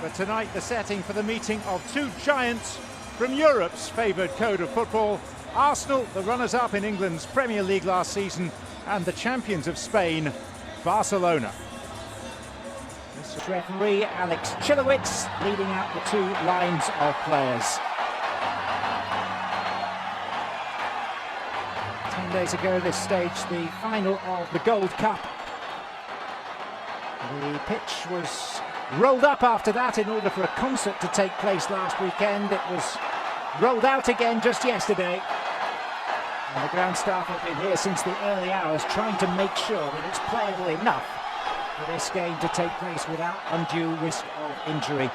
But tonight the setting for the meeting of two giants from Europe's favoured code of football. Arsenal, the runners-up in England's Premier League last season, and the champions of Spain, Barcelona. This referee Alex Chilowitz leading out the two lines of players. 10 days ago this stage, the final of the Gold Cup. The pitch was rolled up after that in order for a concert to take place last weekend. It was rolled out again just yesterday. And the ground staff have been here since the early hours trying to make sure that it's playable enough for this game to take place without undue risk of injury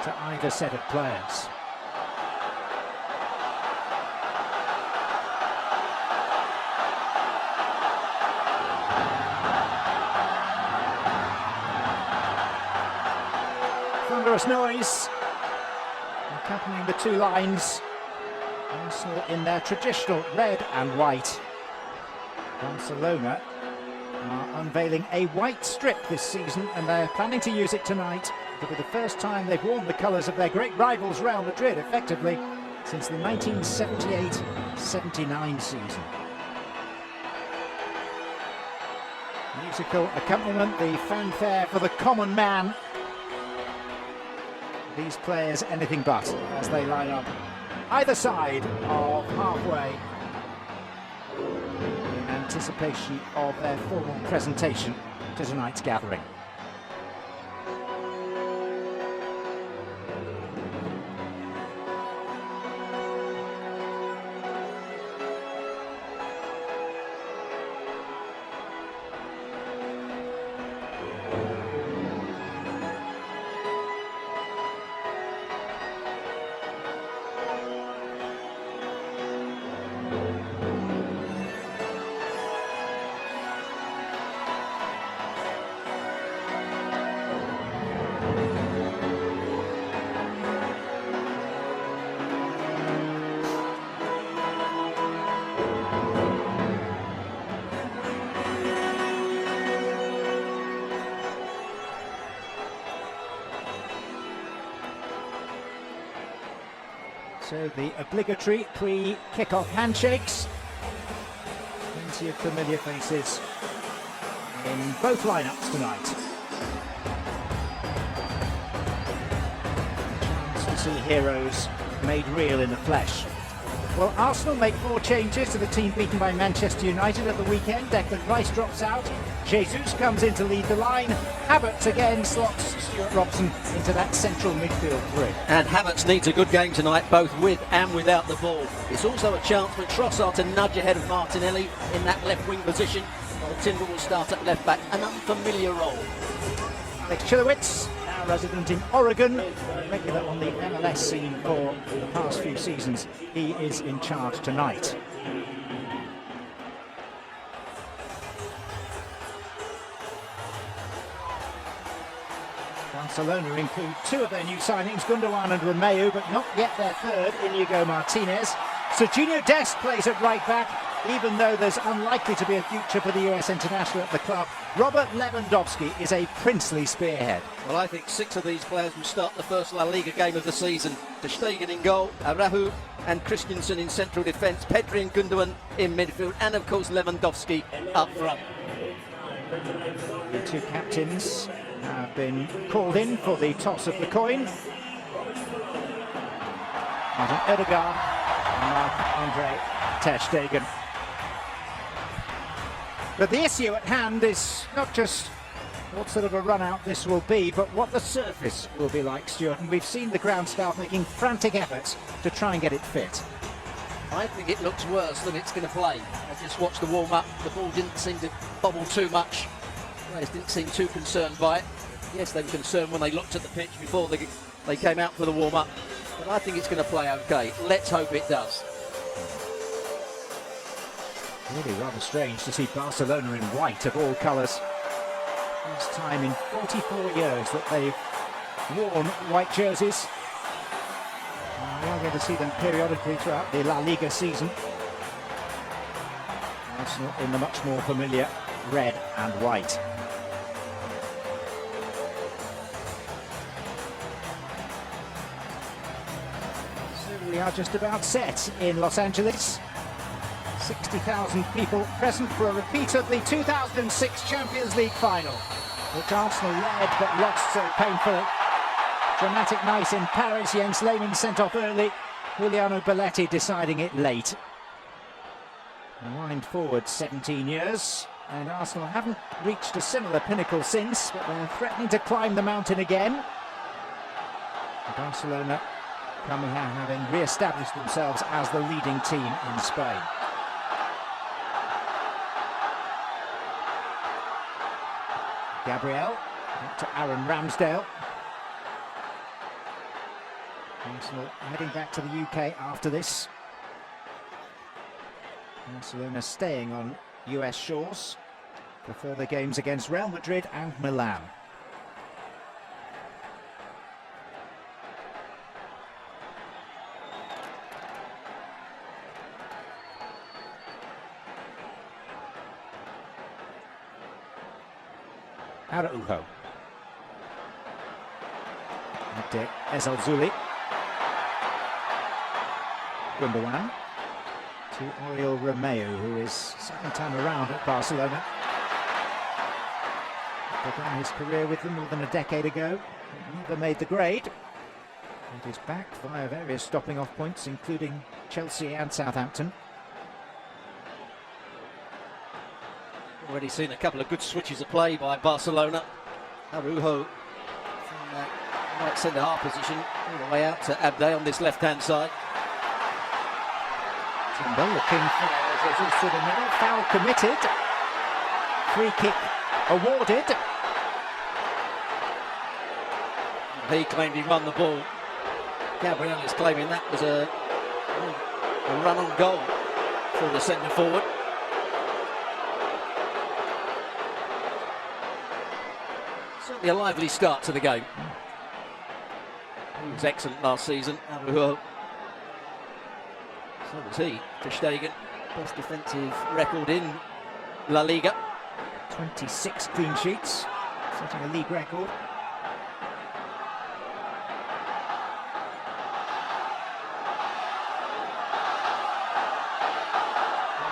to either set of players. Thunderous noise accompanying the two lines. Arsenal in their traditional red and white. Barcelona are unveiling a white strip this season, and they're planning to use it tonight. It'll be the first time they've worn the colours of their great rivals Real Madrid, effectively, since the 1978-79 season. Musical accompaniment, the fanfare for the common man. These players anything but as they line up either side of halfway in anticipation of their formal presentation to tonight's gathering. So the obligatory pre-kick-off handshakes. Plenty of familiar faces in both lineups tonight. Chance to see heroes made real in the flesh. Well, Arsenal make 4 changes to the team beaten by Manchester United at the weekend. Declan Rice drops out. Jesus comes in to lead the line. Havertz again slots Stuart Robson into that central midfield three. And Havertz needs a good game tonight, both with and without the ball. It's also a chance for Trossard to nudge ahead of Martinelli in that left wing position, while Timber will start at left back, an unfamiliar role. Alex Chilowitz, now resident in Oregon, regular on the MLS scene for the past few seasons. He is in charge tonight. Barcelona include 2 of their new signings, Gundogan and Romeu, but not yet their third, Inigo Martinez. Serginho Dest plays at right back, even though there's unlikely to be a future for the US international at the club. Robert Lewandowski is a princely spearhead. Well, I think 6 of these players will start the first La Liga game of the season. Ter Stegen in goal, Araujo and Christensen in central defence, Pedri and Gundogan in midfield, and of course Lewandowski up front. The 2 captains have been called in for the toss of the coin. Martin Odegaard and Marc-Andre Ter Stegen. But the issue at hand is not just what sort of a run out this will be, but what the surface will be like, Stuart. And we've seen the ground staff making frantic efforts to try and get it fit. I think it looks worse than it's going to play. I just watched the warm-up. The ball didn't seem to bobble too much. Players didn't seem too concerned by it. Yes, they were concerned when they looked at the pitch before they came out for the warm-up. But I think it's going to play okay. Let's hope it does. Really rather strange to see Barcelona in white of all colours. First time in 44 years that they've worn white jerseys. And we are going to see them periodically throughout the La Liga season. Arsenal in the much more familiar red and white. we are just about set in Los Angeles. 60,000 people present for a repeat of the 2006 Champions League final, which Arsenal led but lost so painfully. Dramatic night in Paris, Jens Lehmann sent off early, Giuliano Belletti deciding it late. Wind forward 17 years, and Arsenal haven't reached a similar pinnacle since, but they're threatening to climb the mountain again. Barcelona coming out having re-established themselves as the leading team in Spain. Gabriel, back to Aaron Ramsdale. Arsenal heading back to the UK after this. Barcelona staying on US shores for further games against Real Madrid and Milan. Araujo. Abde Ezalzouli. Gundogan. To Oriol Romeu, who is second time around at Barcelona. Began his career with them more than a decade ago. Never made the grade. And is back via various stopping off points, including Chelsea and Southampton. Already seen a couple of good switches of play by Barcelona. Araujo from that right centre-half position all the way out to Abde on this left-hand side. Timber looking for Jesus to the middle. Foul committed. Free kick awarded. He claimed he won the ball. Gabriel is claiming that was a run on goal for the centre forward. Certainly a lively start to the game. He was excellent last season. Araujo. So was he. Ter Stegen, best defensive record in La Liga. 26 clean sheets, setting a league record.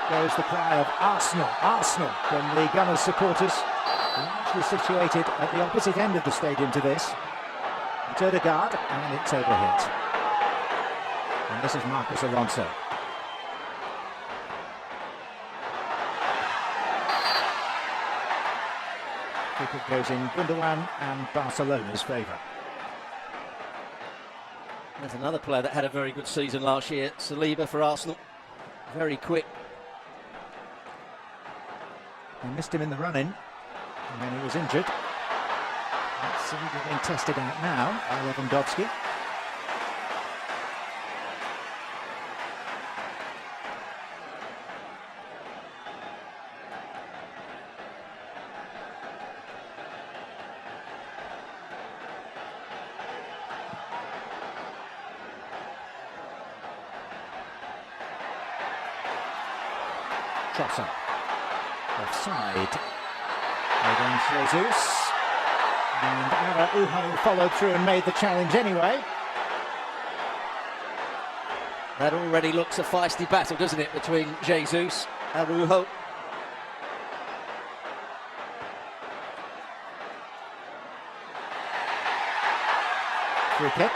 There goes the cry of Arsenal, Arsenal from the Gunners supporters. Actually situated at the opposite end of the stadium to this. It's Odegaard, and it's overhit. And this is Marcos Alonso. Kick goes in Gundogan and Barcelona's favour. There's another player that had a very good season last year, Saliba for Arsenal. Very quick. They missed him in the run-in, and then he was injured. That's Saliba being tested out now by Lewandowski. Trossard. Offside against Jesus. And Araujo followed through and made the challenge anyway. That already looks a feisty battle, doesn't it, between Jesus and Araujo. Free kick.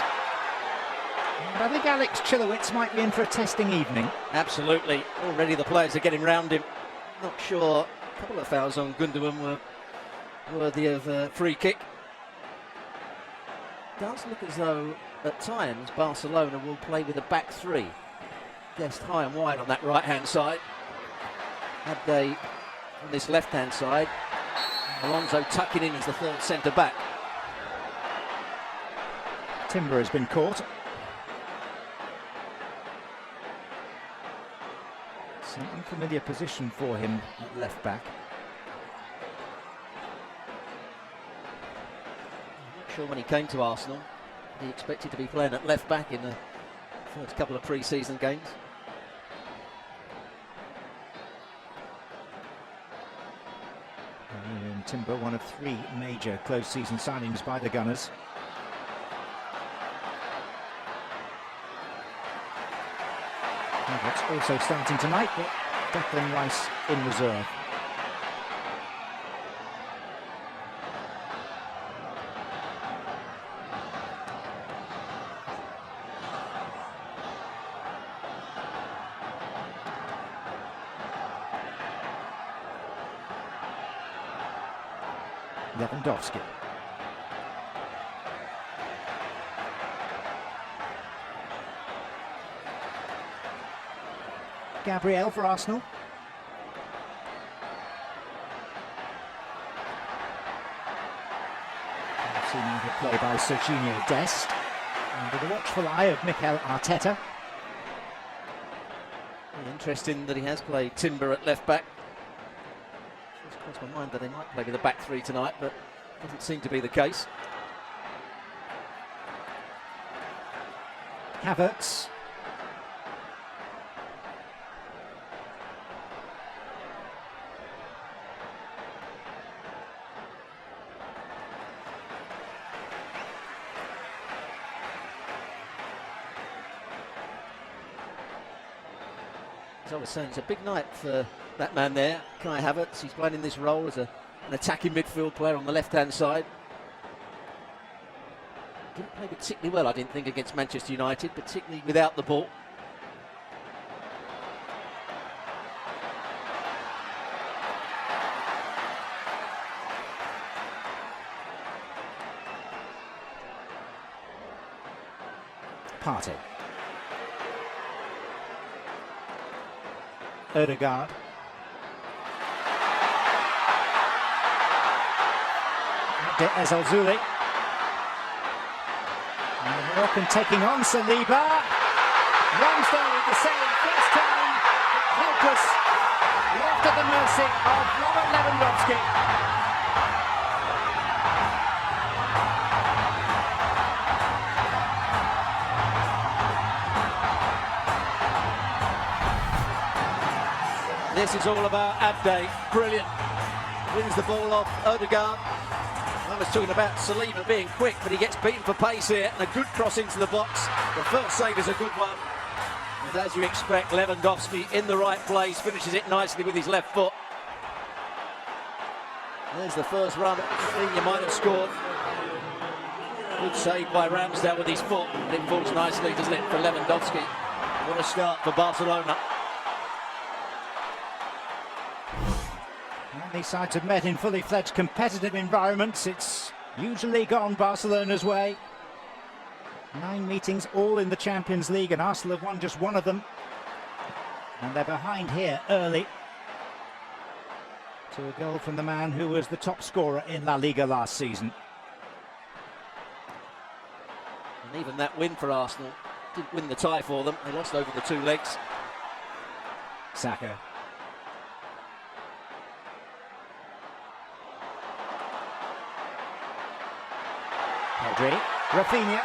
And I think Alex Chilowicz might be in for a testing evening. Absolutely. Already the players are getting round him. Not sure. A couple of fouls on Gundogan were worthy of a free kick. Does look as though at times Barcelona will play with a back three. Guessed high and wide on that right-hand side. Had they on this left-hand side. Alonso tucking in as the third centre-back. Timber has been caught. It's an unfamiliar position for him at left back. I'm not sure when he came to Arsenal he expected to be playing at left back in the first couple of pre-season games. And Timber, one of three major close season signings by the Gunners. Havertz also starting tonight, but Declan Rice in reserve. Lewandowski. Gabriel for Arsenal. Seen good play by Serginho Dest. Under the watchful eye of Mikel Arteta. Interesting that he has played Timber at left back. It's crossed my mind that they might play with a back three tonight, but doesn't seem to be the case. Havertz. As I was saying, it's a big night for that man there, Kai Havertz. He's playing in this role as an attacking midfield player on the left-hand side. Didn't play particularly well, I didn't think, against Manchester United, particularly without the ball. Partey. Odegaard. De Ezalzouli. And the Moroccan taking on Saliba. Ramsdale with the save, first time, helpless, left at the mercy of Robert Lewandowski. This is all about Abde. Brilliant. Wins the ball off Odegaard. I was talking about Saliba being quick, but he gets beaten for pace here, and a good cross into the box. The first save is a good one. And as you expect, Lewandowski in the right place, finishes it nicely with his left foot. There's the first run thing you might have scored. Good save by Ramsdale with his foot, and it falls nicely, doesn't it, for Lewandowski. What a start for Barcelona. And these sides have met in fully fledged competitive environments. It's usually gone Barcelona's way. 9 meetings, all in the Champions League, and Arsenal have won just one of them. And they're behind here early to a goal from the man who was the top scorer in La Liga last season. And even that win for Arsenal didn't win the tie for them. They lost over the 2 legs. Saka. Pedri. Rafinha.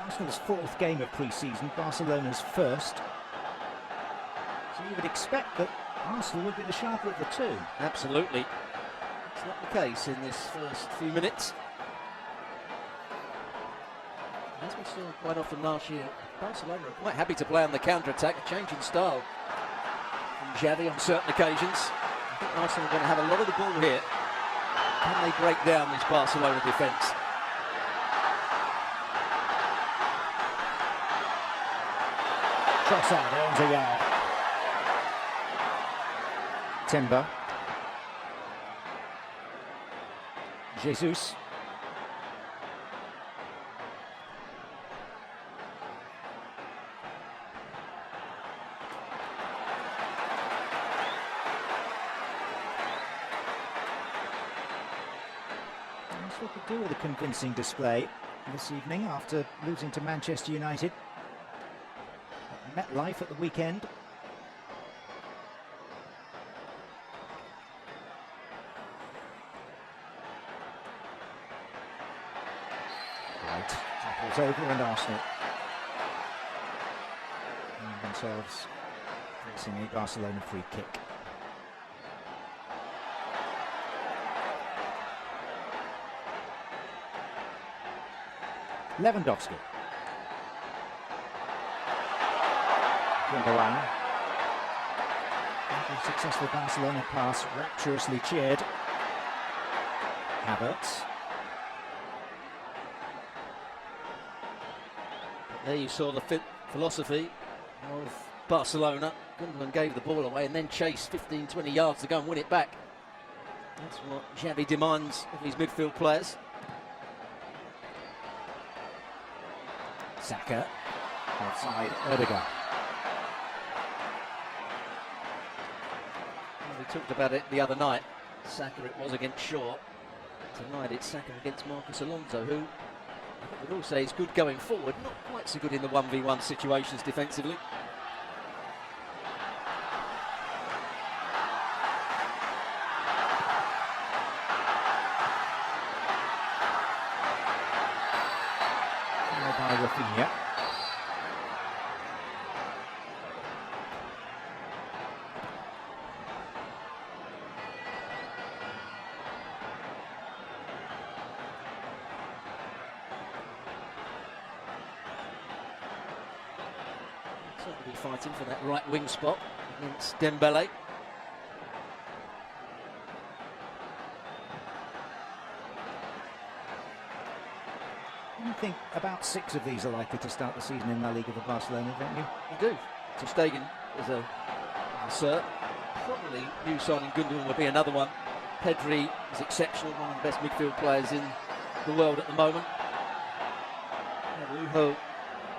Arsenal's 4th game of pre-season, Barcelona's 1st. So you would expect that Arsenal would be the sharper of the two. Absolutely. It's not the case in this first few minutes. As we saw quite often last year, Barcelona are quite happy to play on the counter-attack, a change in style from Xavi on certain occasions. I think Arsenal are going to have a lot of the ball here. Can they break down this Barcelona defence? Trossard earns a yard. Timber. Jesus. Arsenal could do with a convincing display this evening after losing to Manchester United. MetLife at the weekend. Right, tackles over and Arsenal. themselves facing a Barcelona free kick. Lewandowski. Gundogan. After a successful Barcelona pass, rapturously cheered. Havertz. There you saw the philosophy of Barcelona. Gundogan gave the ball away and then chased 15-20 yards to go and win it back. That's what Xavi demands of his midfield players. Saka. Outside Odegaard. We talked about it the other night. Saka it was against Shaw. Tonight it's Saka against Marcos Alonso, who I would all say is good going forward, not quite so good in the 1v1 situations defensively. By Rafinha. Certainly fighting for that right wing spot against Dembele. I think about 6 of these are likely to start the season in La Liga for Barcelona, don't you? You do. Ter Stegen is a cert. Probably new signing Gundogan would be another one. Pedri is exceptional, one of the best midfield players in the world at the moment. Luho,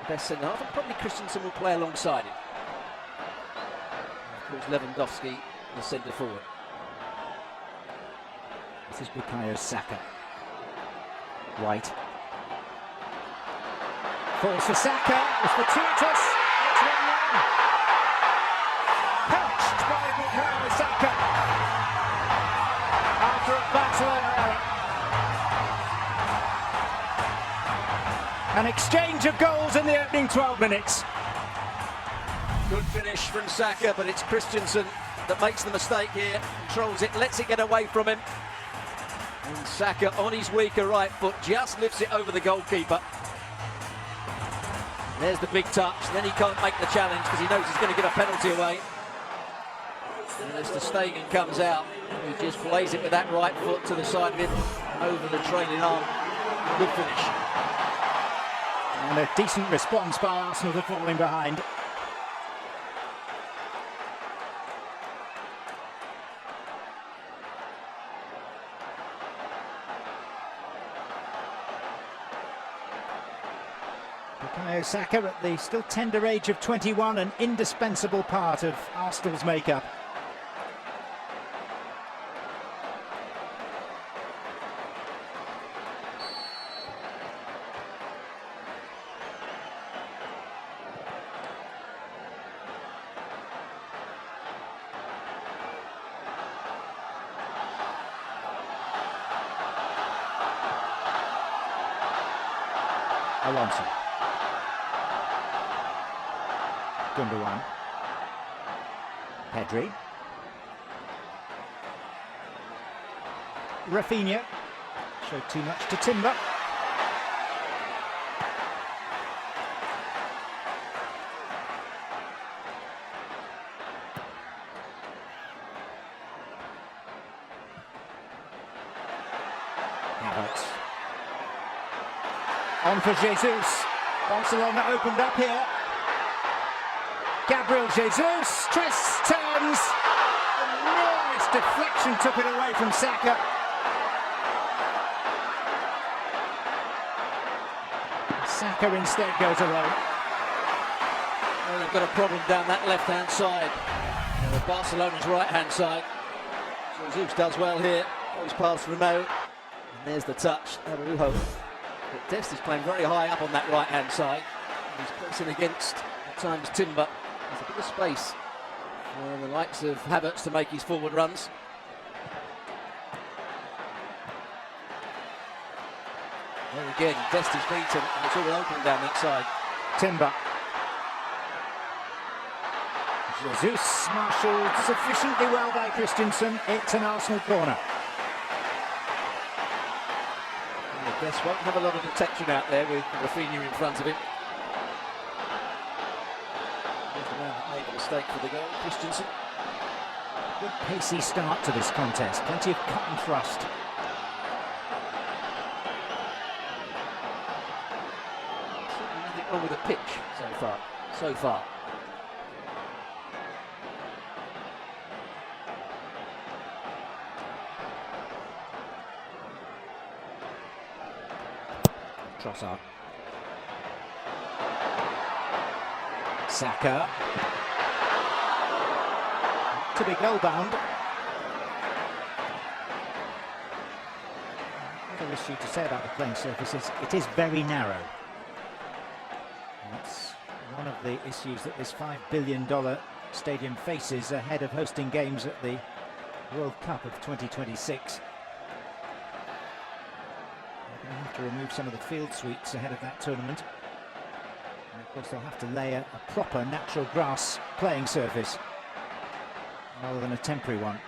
best centre half, and probably Christensen will play alongside him. And of course, Lewandowski, the centre forward. This is Bukayo Saka. White. Falls for Saka. It's fortuitous. It's 1-1. Poached by Bukayo Saka. After a Barcelona error. An exchange of goals in the opening 12 minutes. Good finish from Saka, but it's Christensen that makes the mistake here. Controls it, lets it get away from him. And Saka on his weaker right foot just lifts it over the goalkeeper. There's the big touch, then he can't make the challenge because he knows he's going to get a penalty away. And as Ter Stegen comes out, he just plays it with that right foot to the side of him, over the trailing arm. Good finish. And a decent response by Arsenal to falling behind. Bukayo Saka at the still tender age of 21, an indispensable part of Arsenal's makeup. Alonso. Gundogan. Pedri. Rafinha. Showed too much to Timber. Havertz. On for Jesus. Barcelona opened up here. Gabriel Jesus twists, turns. Enormous deflection took it away from Saka. Saka instead goes alone. Well, they've got a problem down that left-hand side. Barcelona's right-hand side. Jesus does well here. Goes past Renault. And there's the touch. Araujo. But Dest is playing very high up on that right-hand side. He's pressing against, at times, Timber. There's a bit of space for the likes of Havertz to make his forward runs. There again, Dest is beaten, and it's all open down that side. Timber. Jesus marshalled sufficiently well by Christensen. It's an Arsenal corner. The best won't have a lot of protection out there with Rafinha in front of him. Here's the man that made a mistake for the goal, Christensen. Good pacey start to this contest. Plenty of cut and thrust. Certainly nothing wrong with the pitch so far. Trossard. Saka. To be goal bound. Another issue to say about the playing surfaces, it is very narrow. That's one of the issues that this $5 billion stadium faces ahead of hosting games at the World Cup of 2026. They'll have to remove some of the field suites ahead of that tournament. And of course they'll have to lay a proper natural grass playing surface rather than a temporary one.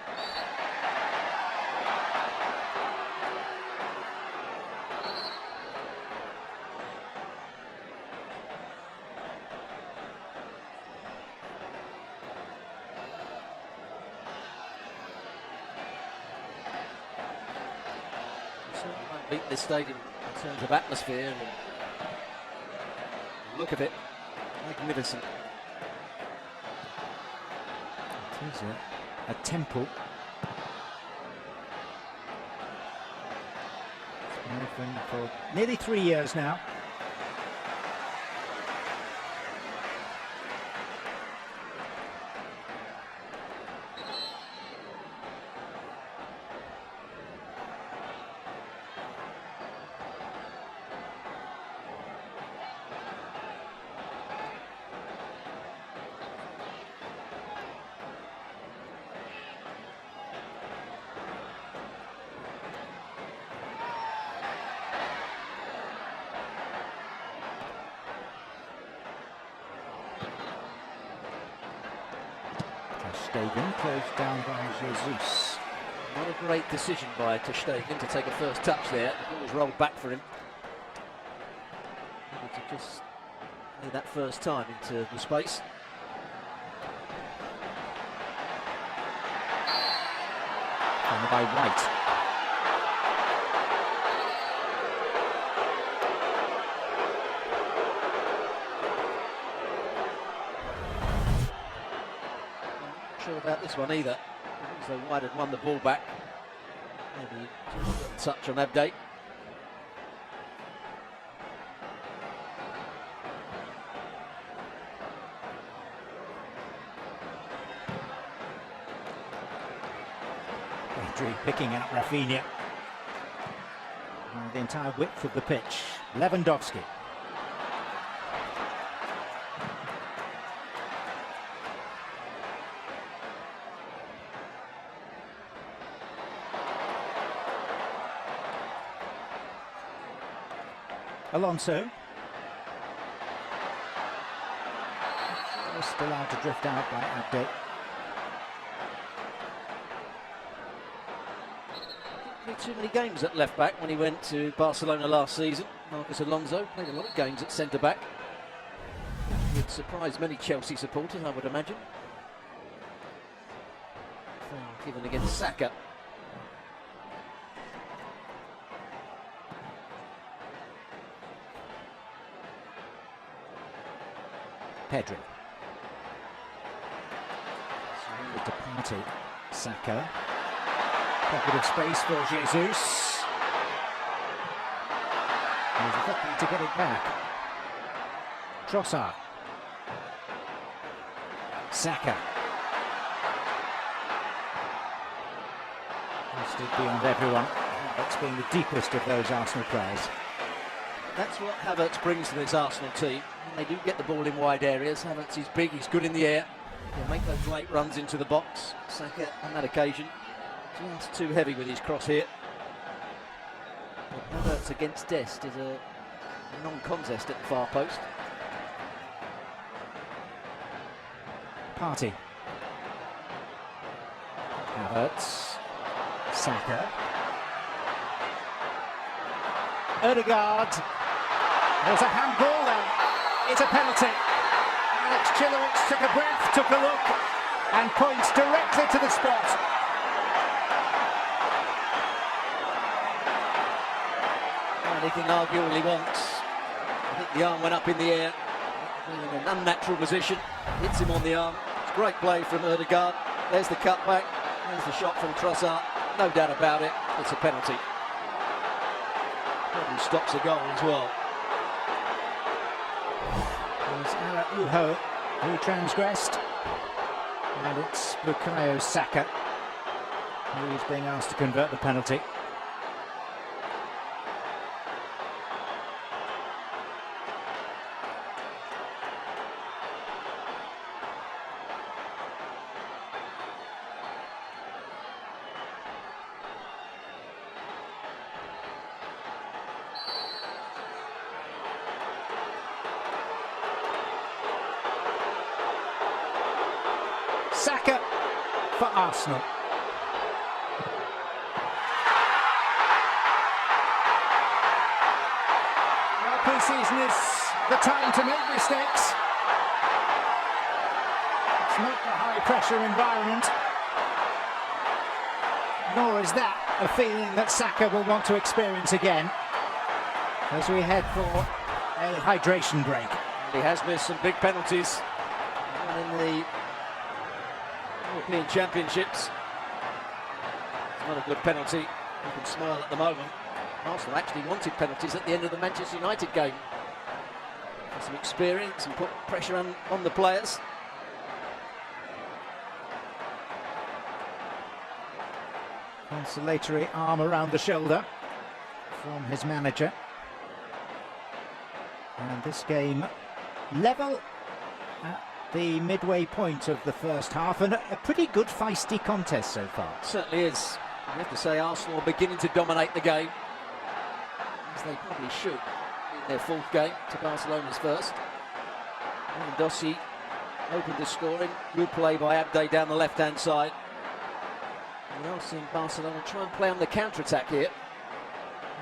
Certainly won't beat this stadium in terms of atmosphere and look of it. Magnificent. It is a temple. It's been open for nearly 3 years now. Stegen closed down by Jesus. Not a great decision by ter Stegen to take a first touch there. The ball was rolled back for him. Maybe to just lay that first time into the space. Followed by White. Sure about this one either. As though White had won the ball back. Maybe a touch on Abday. Pedri picking out Rafinha. The entire width of the pitch. Lewandowski. Alonso. Just allowed to drift out by Abday. Played too many games at left back when he went to Barcelona last season. Marcus Alonso played a lot of games at centre back. Would surprise many Chelsea supporters, I would imagine. Foul given against Saka. Pedri. Surrendered to Partey. Saka. Pocket of space for Jesus. He's looking to get it back. Trossard. Saka. He stood beyond everyone. That's being the deepest of those Arsenal players. That's what Havertz brings to this Arsenal team. When they do get the ball in wide areas, Havertz is big, he's good in the air. He'll make those late runs into the box. Saka, on that occasion, just too heavy with his cross here. But Havertz against Dest is a non-contest at the far post. party. Havertz, Saka, Odegaard. There's a handball there. It's a penalty. Alex Chilowicz took a breath, took a look, and points directly to the spot. And he can argue all he wants. I think the arm went up in the air in an unnatural position. Hits him on the arm. It's great play from Odegaard. There's the cutback. There's the shot from Trossard. No doubt about it. It's a penalty. Probably stops a goal as well. There's Araujo who transgressed. And it's Bukayo Saka who's being asked to convert the penalty. Saka for Arsenal. Well, pre-season is the time to make mistakes. It's not a high-pressure environment, nor is that a feeling that Saka will want to experience again as we head for a hydration break. He has missed some big penalties in the European Championships. It's not a good penalty. You can smile at the moment. Arsenal actually wanted penalties at the end of the Manchester United game. Some experience and put pressure on the players. Consolatory arm around the shoulder from his manager. And this game level at the midway point of the first half, and a pretty good feisty contest so far. It certainly is. You have to say Arsenal are beginning to dominate the game, as they probably should in their fourth game to Barcelona's first. Lewandowski opened the scoring. Good play by Abde down the left-hand side. We are seeing Barcelona try and play on the counter-attack here.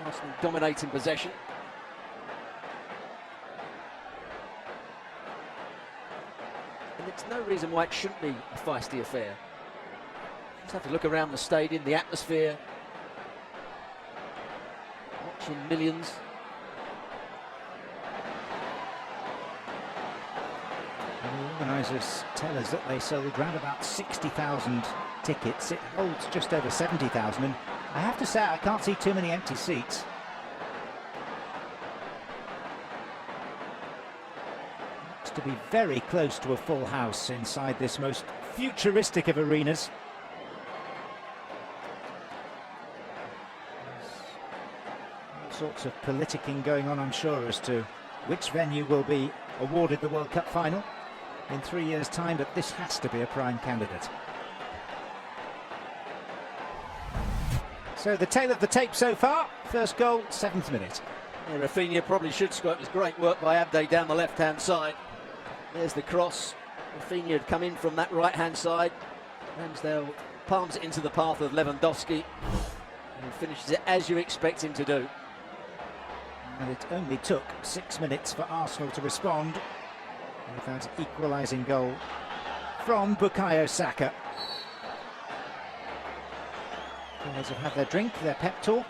Arsenal dominating possession. And there's no reason why it shouldn't be a feisty affair. You just have to look around the stadium, the atmosphere. Watching millions. And the organisers tell us that they sold around about 60,000 tickets. It holds just over 70,000, and I have to say I can't see too many empty seats. Looks to be very close to a full house inside this most futuristic of arenas. All sorts of politicking going on, I'm sure, as to which venue will be awarded the World Cup final in 3 years' time, but this has to be a prime candidate. So the tale of the tape so far, first goal, 7th minute. Yeah, Rafinha probably should score. It was great work by Abde down the left-hand side. There's the cross. Rafinha had come in from that right-hand side. Ramsdale palms it into the path of Lewandowski and finishes it as you expect him to do. And it only took 6 minutes for Arsenal to respond with that equalising goal from Bukayo Saka. Players have had their drink, their pep talk.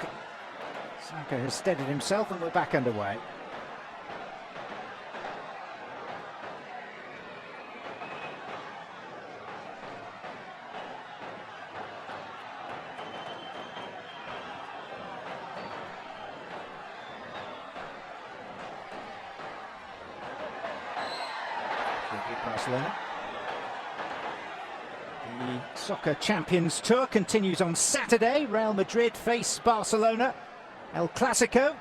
Saka has steadied himself and we're back underway. Barcelona. The Soccer Champions Tour continues on Saturday. Real Madrid face Barcelona. El Clasico,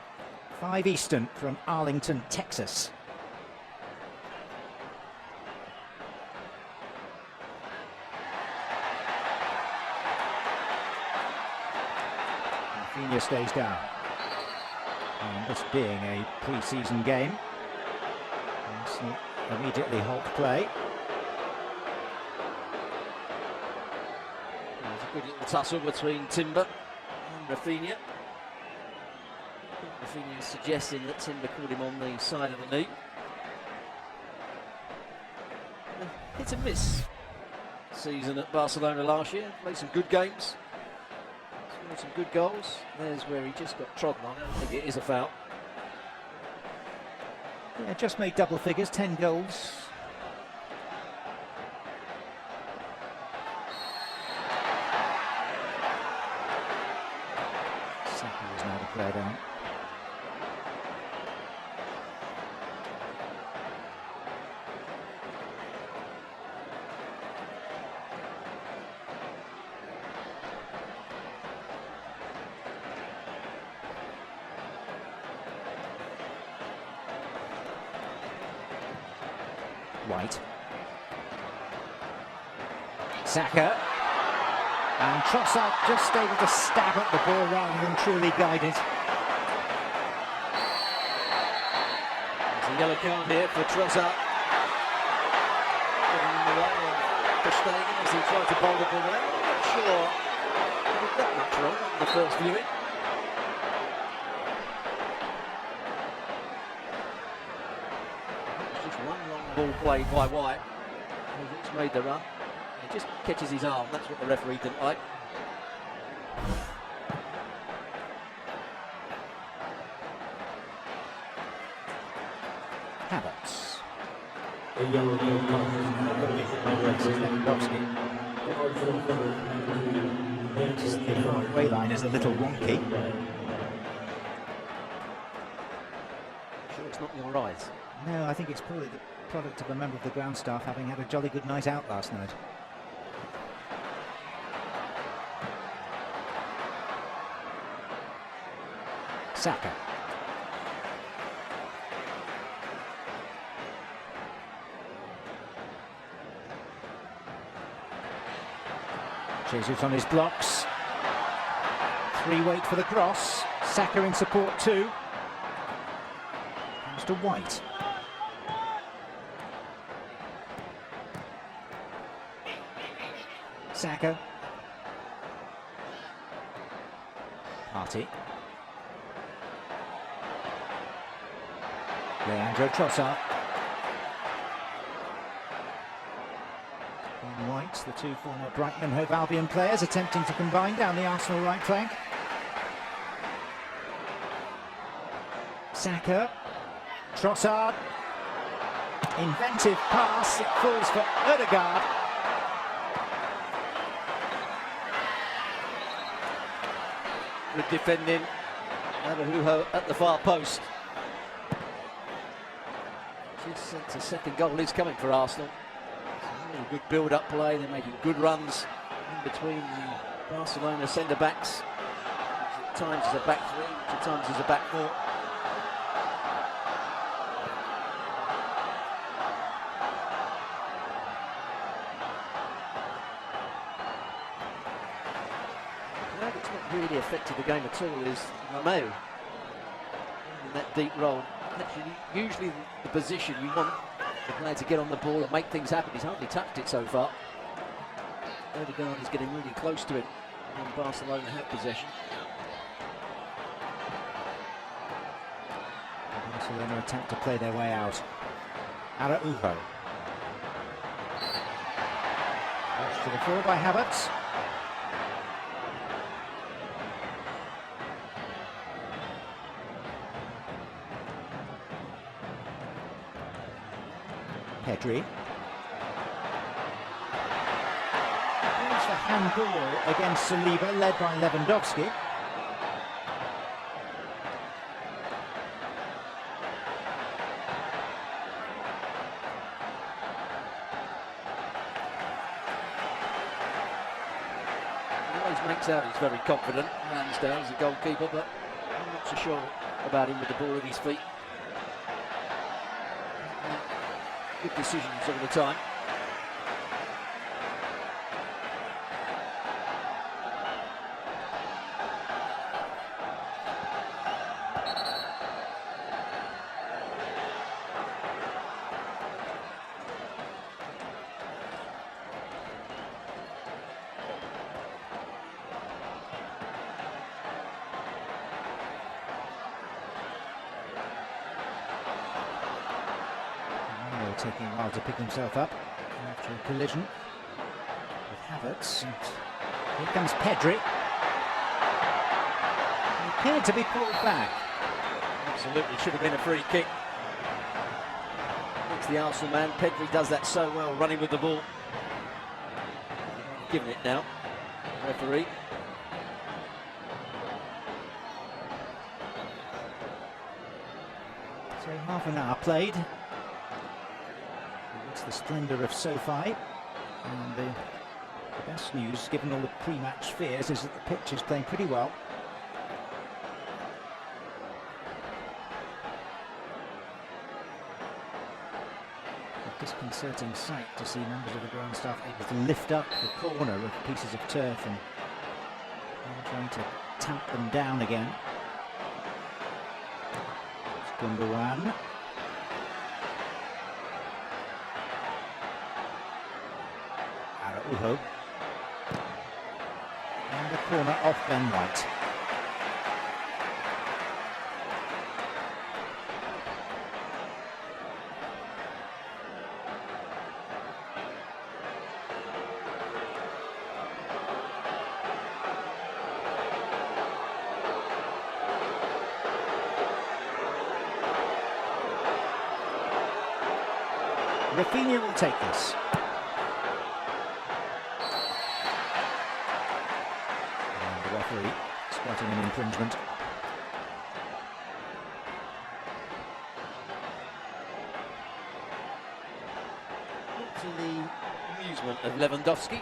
5 Eastern from Arlington, Texas. Rafinha stays down. And this being a pre-season game, Arsenal immediately halt play. Good little tussle between Timber and Rafinha. Rafinha suggesting that Timber caught him on the side of the knee. Hit and miss season at Barcelona last year. Played some good games, scored some good goals. There's where he just got trodden on. I don't think it is a foul. Yeah, just made double figures, 10 goals. Saka was now declared out. White. Saka. And Trossard just able to stab at the ball rather than truly guide it. There's a yellow card here for Trossard. Getting in the way of Verstegen as he tried to bowl the ball away. I'm not sure he did that much wrong on the first viewing. Ball played by White, who's made the run. He just catches his arm. That's what the referee didn't like. Havertz. The away line is a little wonky. Sure, it's not your eyes. No, I think it's probably the product of a member of the ground staff having had a jolly good night out last night. Saka. Jesus on his blocks. 3 wait for the cross. Saka in support too. Comes to White. Saka. Party. Leandro Trossard. And White, the two former Brighton and Hove Albion players, attempting to combine down the Arsenal right flank. Saka. Trossard. Inventive pass. It falls for Ødegaard. Good defending. Araujo at the far post. Just sense a second goal is coming for Arsenal. Really good build-up play. They're making good runs in between the Barcelona centre-backs. At times is a back three, at times is a back four. It's not really affected the game at all is Romeo in that deep role. Actually, usually the position you want the player to get on the ball and make things happen. He's hardly touched it so far. Ødegaard is getting really close to it when Barcelona have possession. Barcelona attempt to play their way out. Araujo. Pushed to the floor by Havertz. Pedri. There's the handball against Saliba, led by Lewandowski. He always makes out he's very confident, Ramsdale as a goalkeeper, but I'm not so sure about him with the ball at his feet. Good decisions all the time. Martial taking a while to pick himself up after a collision with Havertz. And here comes Pedri. He appeared to be pulled back. Absolutely should have been a free kick. It's the Arsenal man. Pedri does that so well, running with the ball. Giving it now. Referee. So half an hour played. It's the splendour of SoFi. And the best news, given all the pre-match fears, is that the pitch is playing pretty well. A disconcerting sight to see members of the ground staff able to lift up the corner of pieces of turf and trying to tamp them down again. It's Gundogan. Araujo. And a corner off Ben White. Rafinha will take this. And the referee spotting an infringement. To the amusement of Lewandowski.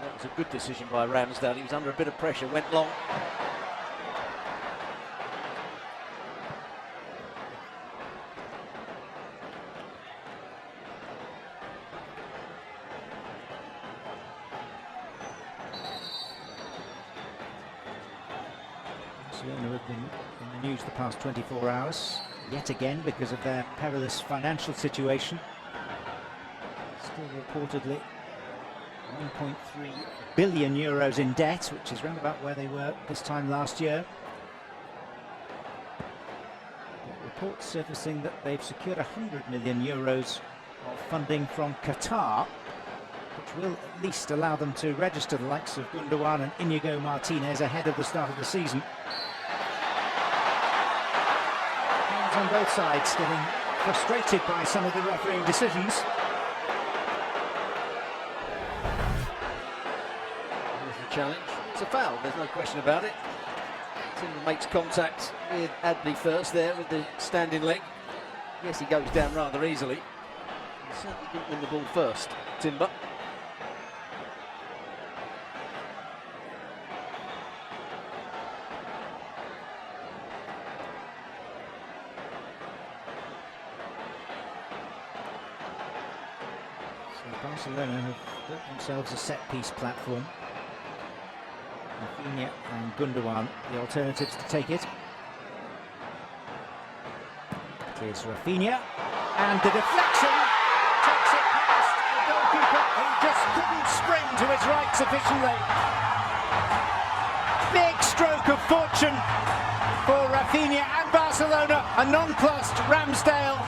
That was a good decision by Ramsdale. He was under a bit of pressure, went long. Barcelona have been in the news the past 24 hours, yet again because of their perilous financial situation. Still reportedly 1.3 billion euros in debt, which is round about where they were this time last year. Reports surfacing that they've secured 100 million euros of funding from Qatar, which will at least allow them to register the likes of Gundogan and Inigo Martinez ahead of the start of the season. Fans on both sides getting frustrated by some of the refereeing decisions. There's the challenge. It's a foul, there's no question about it. Timber makes contact with Adley first there with the standing leg. Yes, he goes down rather easily. He certainly didn't win the ball first, Timber. Barcelona have built themselves a set-piece platform. Rafinha and Gundogan, the alternatives to take it. Here's Rafinha, and the deflection takes it past the goalkeeper, who just couldn't spring to its right sufficiently. Big stroke of fortune for Rafinha and Barcelona, a nonplussed Ramsdale,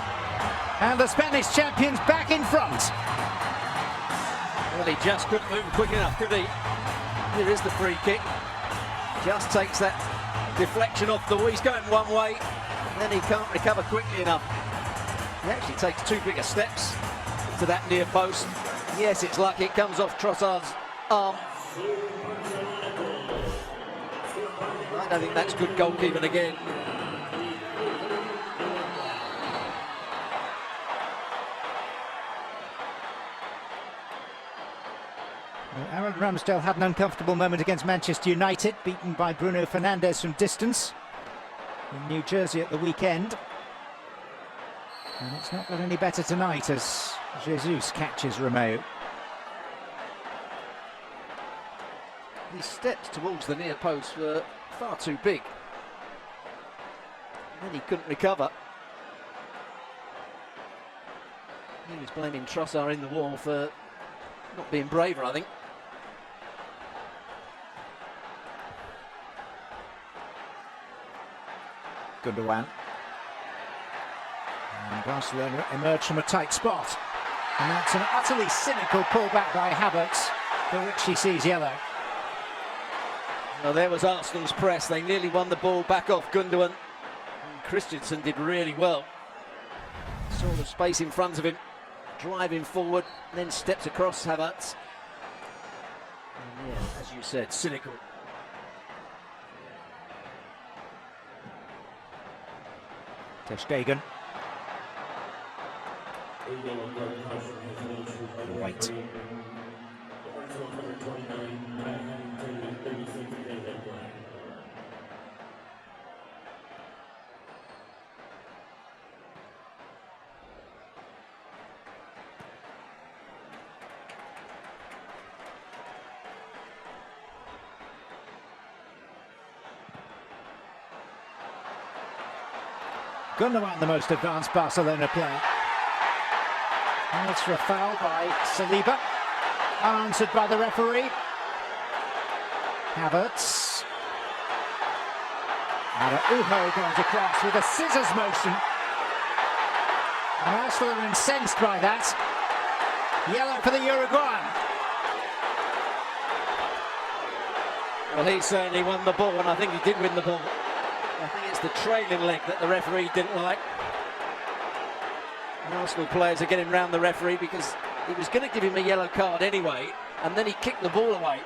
and the Spanish champions back in front. Well, he just couldn't move quick enough, could he? Here is the free kick. Just takes that deflection off the wall. He's going one way, and then he can't recover quickly enough. He actually takes too big a steps to that near post. Yes, it's lucky it comes off Trossard's arm. I don't think that's good goalkeeping again. Aaron Ramsdale had an uncomfortable moment against Manchester United, beaten by Bruno Fernandes from distance in New Jersey at the weekend. And it's not got any better tonight as Jesus catches Romeo. His steps towards the near post were far too big. And then he couldn't recover. He was blaming Trossard in the wall for not being braver, I think. Gundogan. And Barcelona emerged from a tight spot. And that's an utterly cynical pullback by Havertz, for which he sees yellow. Well, there was Arsenal's press. They nearly won the ball back off Gundogan. And Christensen did really well. Saw the space in front of him, driving forward, and then steps across Havertz. And yeah, as you said, cynical. Ter Stegen. White. Gundogan, the most advanced Barcelona player. And it's for a foul by Saliba, answered by the referee. Havertz. Araujo goes across with a scissors motion. And Arsenal are incensed by that. Yellow for the Uruguayan. Well, he certainly won the ball, and I think he did win the ball. I think it's the trailing leg that the referee didn't like. And Arsenal players are getting round the referee because he was going to give him a yellow card anyway, and then he kicked the ball away.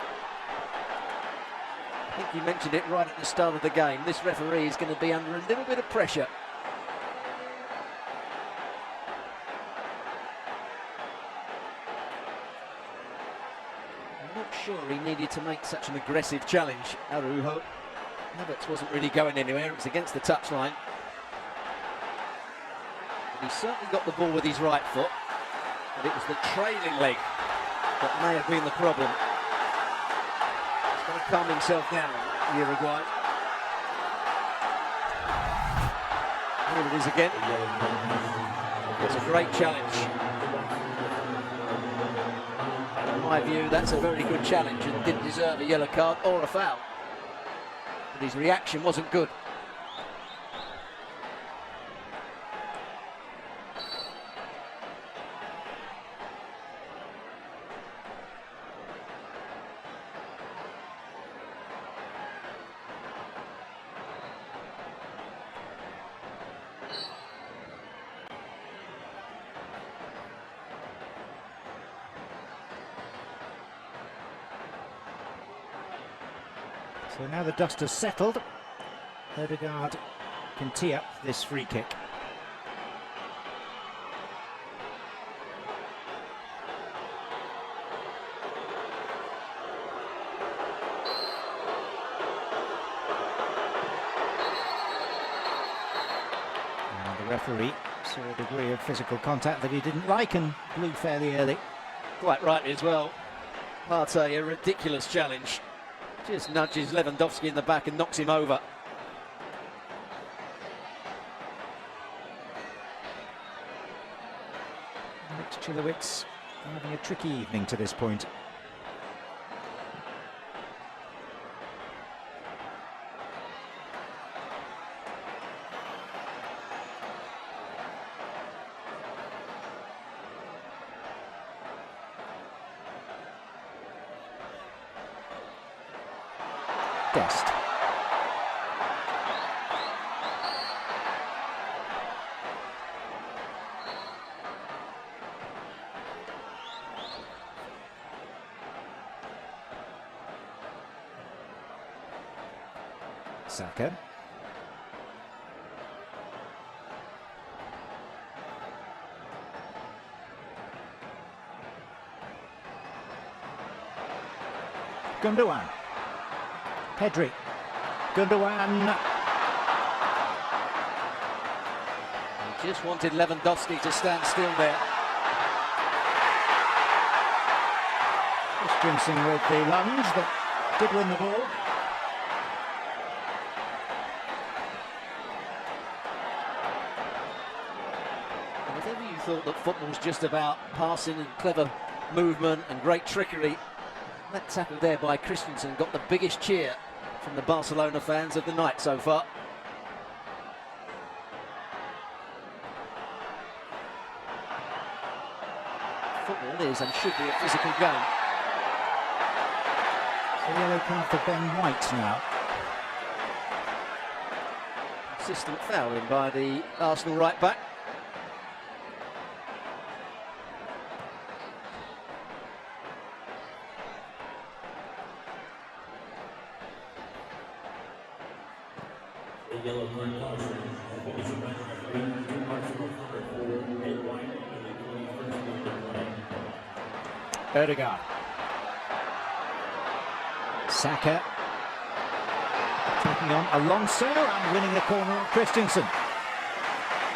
I think you mentioned it right at the start of the game. This referee is going to be under a little bit of pressure. I'm not sure he needed to make such an aggressive challenge, Araujo. Havertz wasn't really going anywhere. It was against the touchline. He certainly got the ball with his right foot, but it was the trailing leg that may have been the problem. He's got to calm himself down, Uruguay. Here it is again. It's a great challenge. In my view, that's a very good challenge and didn't deserve a yellow card or a foul. But his reaction wasn't good. So now the dust has settled. Odegaard can tee up this free kick. And the referee saw a degree of physical contact that he didn't like and blew fairly early. Quite rightly as well. Partey, a ridiculous challenge. Just nudges Lewandowski in the back and knocks him over. Alex Chilowicz having a tricky evening to this point. Dest. Saka. Gundogan. Pedri. Gundogan. He just wanted Lewandowski to stand still there. Christensen with the lunge that did win the ball. Whatever you thought that football's just about passing and clever movement and great trickery, that tackle there by Christensen got the biggest cheer from the Barcelona fans of the night so far. Well, it is and should be a physical game. A yellow card for Ben White now. Consistent fouling by the Arsenal right back. Odegaard. Saka taking on Alonso and winning the corner of Christensen.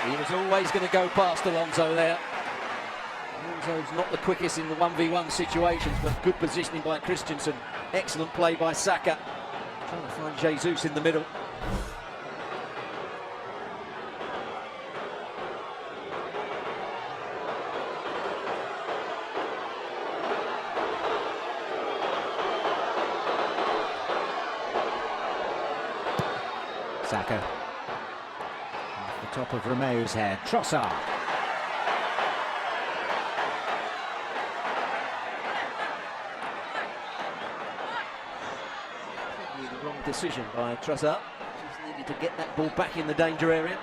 He was always going to go past Alonso there. Alonso's not the quickest in the 1v1 situations, but good positioning by Christensen. Excellent play by Saka. Trying to find Jesus in the middle. Saka. Off the top of Romeo's head. Trossard. The wrong decision by Trossard. Just needed to get that ball back in the danger area.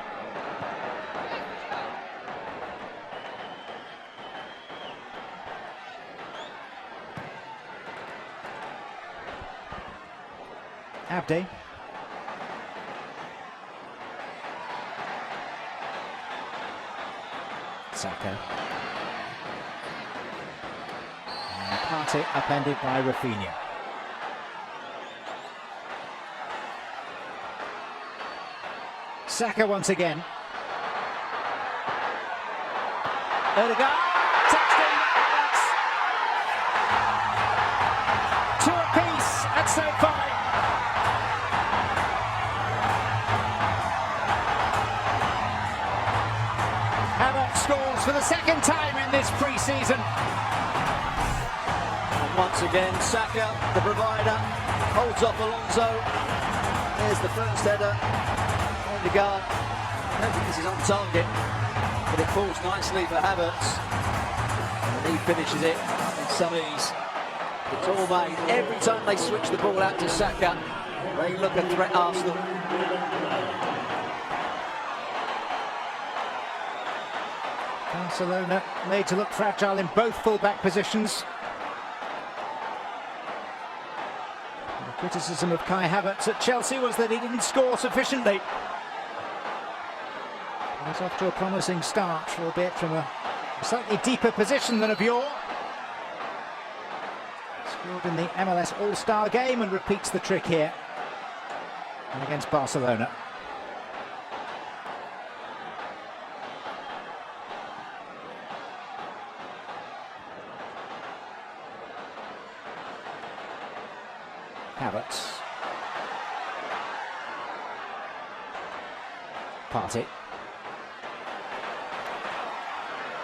Abde. Saka. And Partey upended by Rafinha. Saka once again. Odegaard. Texting. Two apiece at so-fi. Scores for the second time in this pre-season. And once again, Saka, the provider, holds off Alonso. There's the first header. Odegaard. I don't think this is on target, but it falls nicely for Havertz. And he finishes it in some ease. It's all made. Every time they switch the ball out to Saka, they look a threat, Arsenal. Barcelona made to look fragile in both full-back positions. The criticism of Kai Havertz at Chelsea was that he didn't score sufficiently. He was off to a promising start, albeit from a slightly deeper position than of yore. Scored in the MLS All-Star game and repeats the trick here against Barcelona. Havertz. Partey.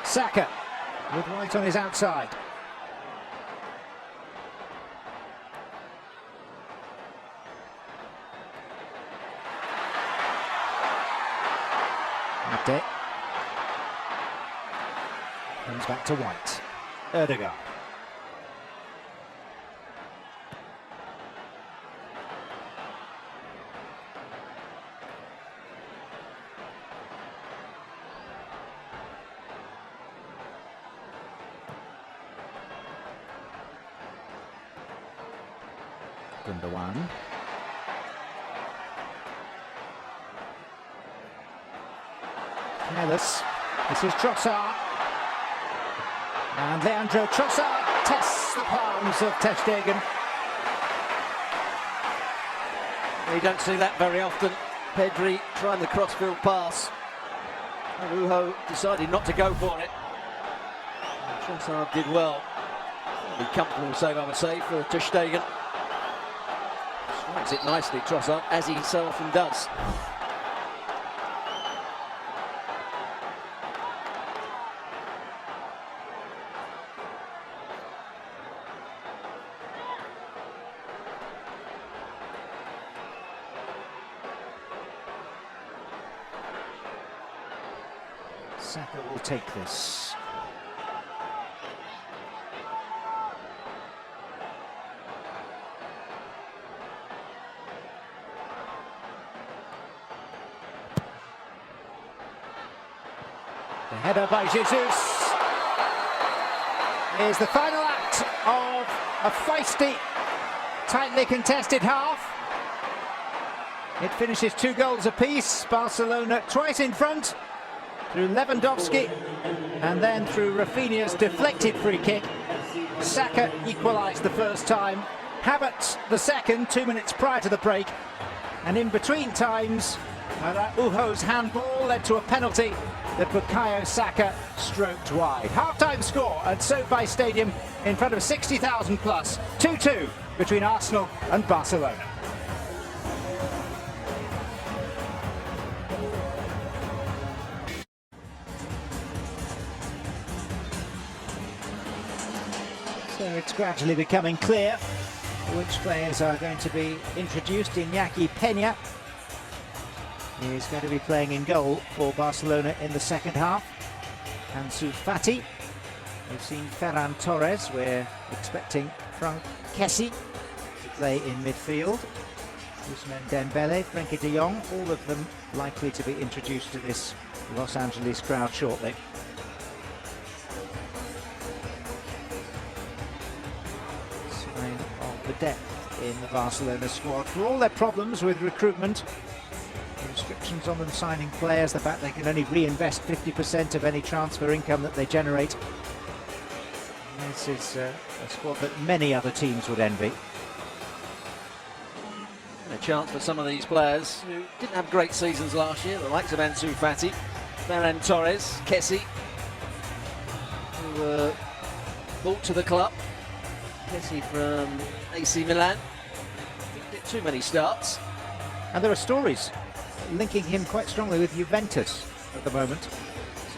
Saka with White on his outside. Abde. Comes back to White. Odegaard. Gundogan. Careless. This is Trossard. And Leandro Trossard tests the palms of ter Stegen. You don't see that very often. Pedri trying the crossfield pass. Araujo decided not to go for it. And Trossard did well. Be comfortable save, I would say, for ter Stegen. Strikes it nicely, Trossard, as he so often does. Saka will take this. The header by Jesus is the final act of a feisty, tightly contested half. It finishes 2 goals apiece. Barcelona twice in front through Lewandowski and then through Rafinha's deflected free kick. Saka equalised the first time, Havertz the second 2 minutes prior to the break, and in between times Araujo's handball led to a penalty that Bukayo Saka stroked wide. Half-time score at SoFi Stadium in front of 60,000 plus, 2-2 between Arsenal and Barcelona. So it's gradually becoming clear which players are going to be introduced. Iñaki Peña is going to be playing in goal for Barcelona in the second half. Ansu Fati. We've seen Ferran Torres. We're expecting Frank Kessie to play in midfield. Ousmane Dembele, Frenkie de Jong, all of them likely to be introduced to this Los Angeles crowd shortly. Sign of the depth in the Barcelona squad. For all their problems with recruitment, the restrictions on them signing players, the fact they can only reinvest 50% of any transfer income that they generate. This is a squad that many other teams would envy. A chance for some of these players who didn't have great seasons last year, the likes of Ansu Fati, Ferran Torres, Kessie, who were brought to the club. Kessie from AC Milan, didn't get too many starts. And there are stories linking him quite strongly with Juventus at the moment.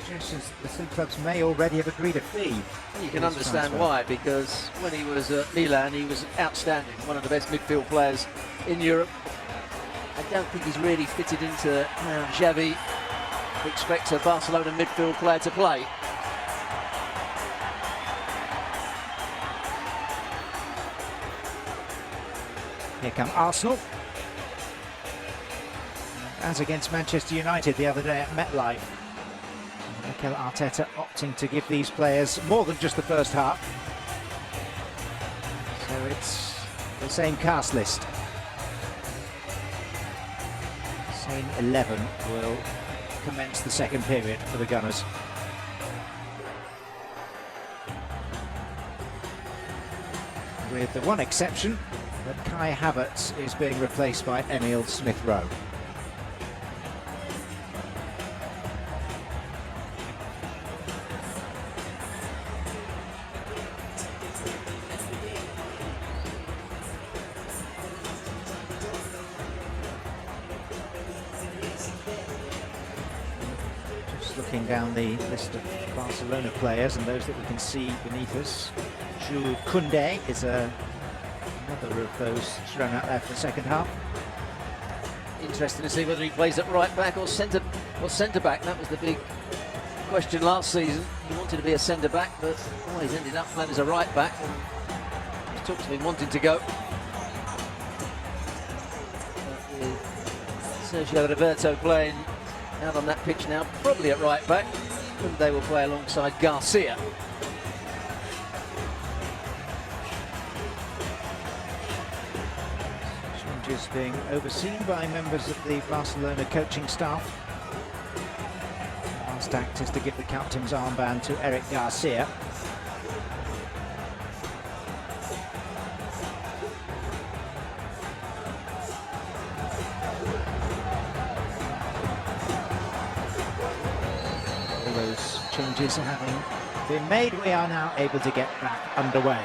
Suggestions the two clubs may already have agreed a fee. You can understand why, because when he was at Milan, he was outstanding, one of the best midfield players in Europe. I don't think he's really fitted into how Xavi expects a Barcelona midfield player to play. Here come Arsenal. As against Manchester United the other day at MetLife. Mikel Arteta opting to give these players more than just the first half. So it's the same cast list. Same 11 will commence the second period for the Gunners. With the one exception that Kai Havertz is being replaced by Emile Smith-Rowe. Looking down the list of Barcelona players and those that we can see beneath us, Jules Koundé is another of those thrown out there for the second half. Interesting to see whether he plays at right back or centre back. That was the big question last season. He wanted to be a centre back, but he's ended up playing as a right back. And he's talked to him wanting to go. Sergio Roberto playing out on that pitch now, probably at right back, and they will play alongside Garcia. Changes being overseen by members of the Barcelona coaching staff. The last act is to give the captain's armband to Eric Garcia. Those changes having been made, we are now able to get back underway.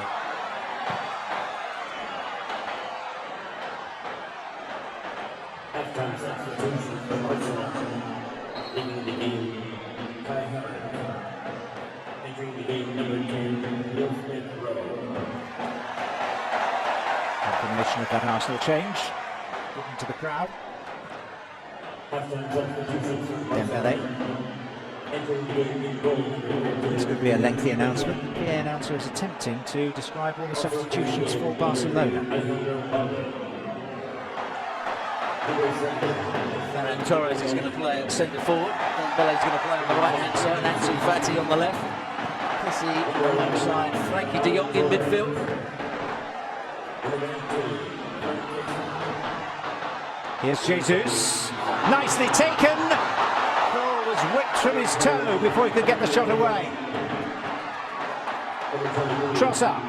Confirmation of that Arsenal change given to the crowd. Dembele. This could be a lengthy announcement. The PA announcer is attempting to describe all the substitutions for Barcelona. Ferran Torres is going to play at centre forward. Dembele's going to play on the right-hand side. Ansu Fati on the left. Kessie alongside Frankie de Jong in midfield. Here's Jesus. Nicely taken. Ball was whipped from his toe before he could get the shot away. Trossard.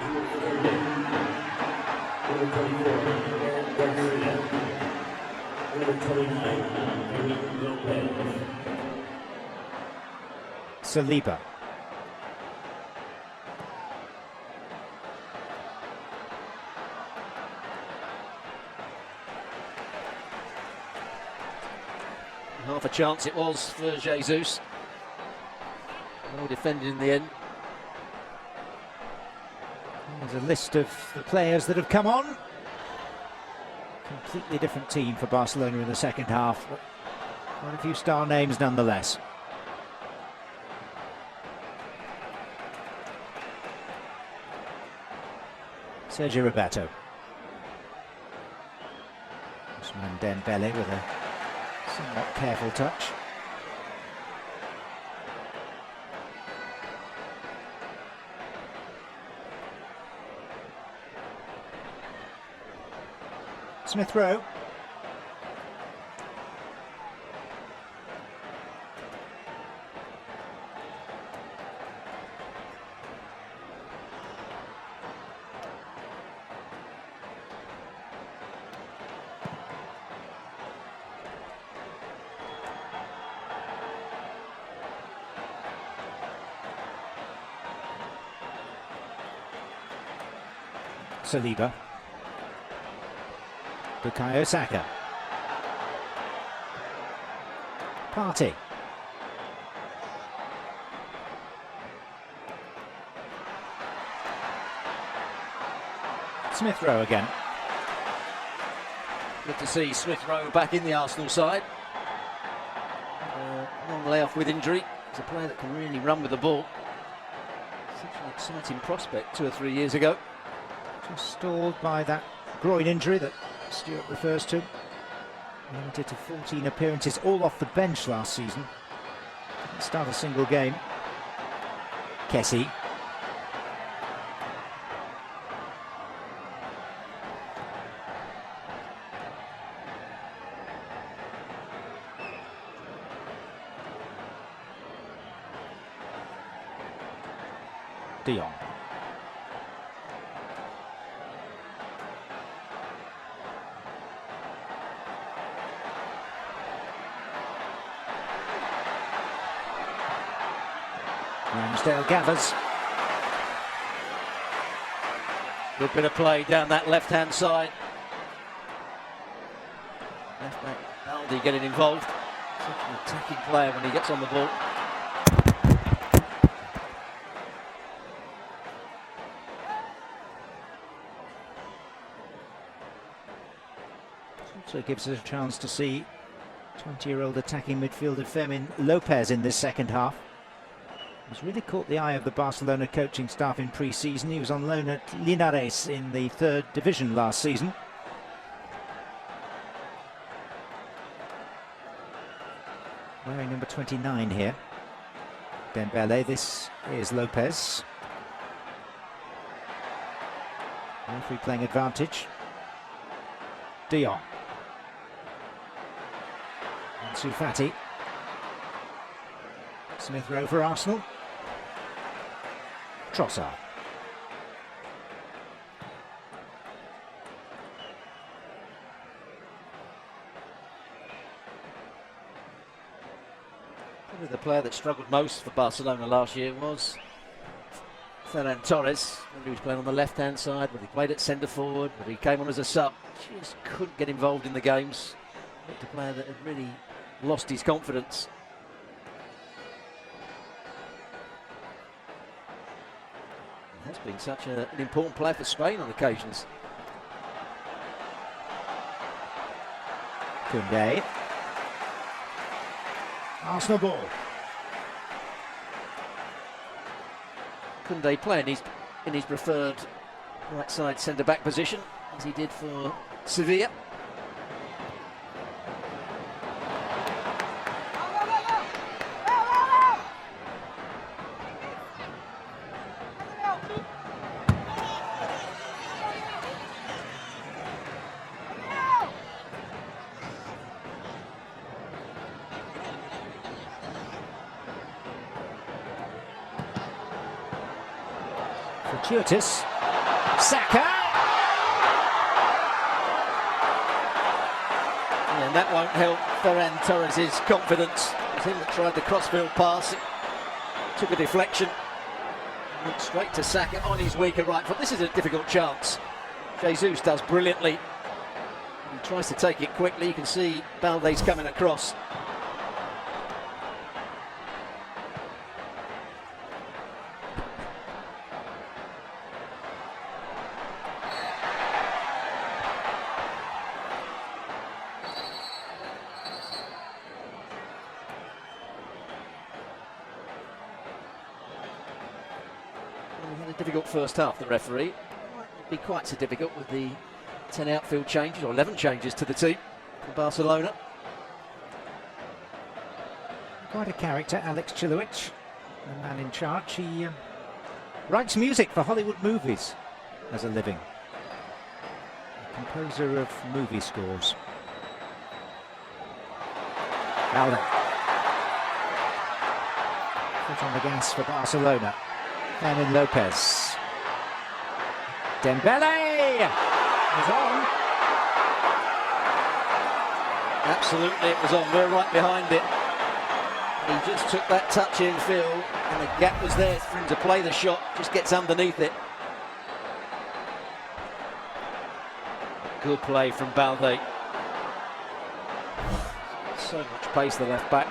Saliba. Half a chance it was for Jesus. Well defended in the end. There's a list of the players that have come on. Completely different team for Barcelona in the second half, but quite a few star names nonetheless. Sergio Roberto. Ousmane Dembele with a somewhat careful touch. Smith Rowe. Saliba. Bukayo Saka. Partey. Smith Rowe again. Good to see Smith Rowe back in the Arsenal side. Long layoff with injury. He's a player that can really run with the ball. Such an exciting prospect 2 or 3 years ago. Just stalled by that groin injury that Stuart refers to. Limited to 14 appearances, all off the bench last season. Didn't start a single game. Kessie. De Jong. Ramsdale gathers. Good bit of play down that left-hand side. Left back Baldi getting involved. Such an attacking player when he gets on the ball. Also gives us a chance to see 20-year-old attacking midfielder Fermin Lopez in this second half. He's really caught the eye of the Barcelona coaching staff in pre-season. He was on loan at Linares in the 3rd division last season. Wearing number 29 here. Dembele, this is Lopez. Referee playing advantage. De Jong. Ansu Fati. Smith Rowe for Arsenal. Trossard. Probably the player that struggled most for Barcelona last year was Ferran Torres. When he was playing on the left-hand side, when he played at centre forward, when he came on as a sub, just couldn't get involved in the games. Looked a player that had really lost his confidence. Has been such an important player for Spain on occasions. Koundé. Arsenal ball. Koundé playing in his preferred right side centre back position as he did for Sevilla. Fortuitous. Saka! And that won't help Ferran Torres' confidence. It was him that tried the crossfield pass. It took a deflection. Went straight to Saka on his weaker right foot. This is a difficult chance. Jesus does brilliantly. He tries to take it quickly. You can see Balde's coming across. We had a difficult first half, the referee. Might be quite so difficult with the 10 outfield changes, or 11 changes to the team for Barcelona. Quite a character, Alex Chilowicz, the man in charge. He writes music for Hollywood movies as a living. A composer of movie scores. Alden. Foot on the gas for Barcelona. Fermin Lopez. Dembele is on. Absolutely, it was on. We're right behind it. He just took that touch in field, and the gap was there for him to play the shot. Just gets underneath it. Good play from Balde. So much pace, the left back.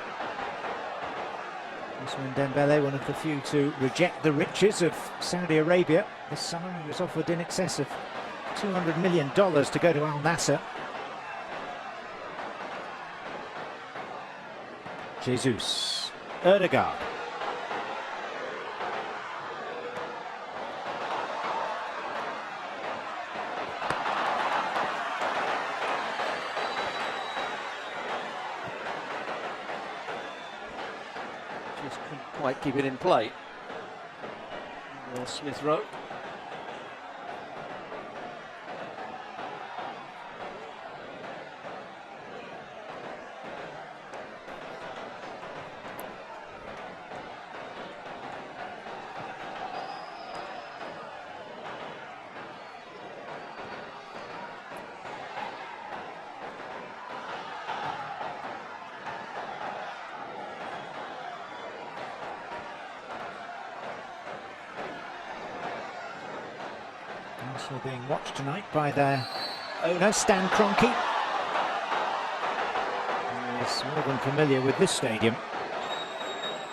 Ousmane Dembele, one of the few to reject the riches of Saudi Arabia this summer. He was offered in excess of $200 million to go to Al Nassr. Jesus. Erdegaard. Just couldn't quite keep it in play. Smith Rowe. Also being watched tonight by their owner, Stan Kroenke. He is more than familiar with this stadium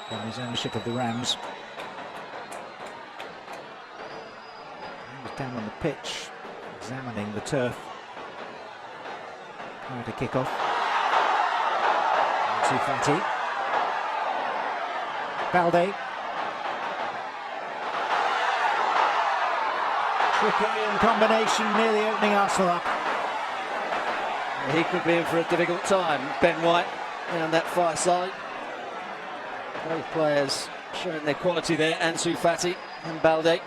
from his ownership of the Rams. He was down on the pitch, examining the turf prior to kick-off. Too fatty. Balde. Tricky combination, nearly opening Arsenal up. He could be in for a difficult time. Ben White down that far side. Both players showing their quality there, Ansu Fati and Balde.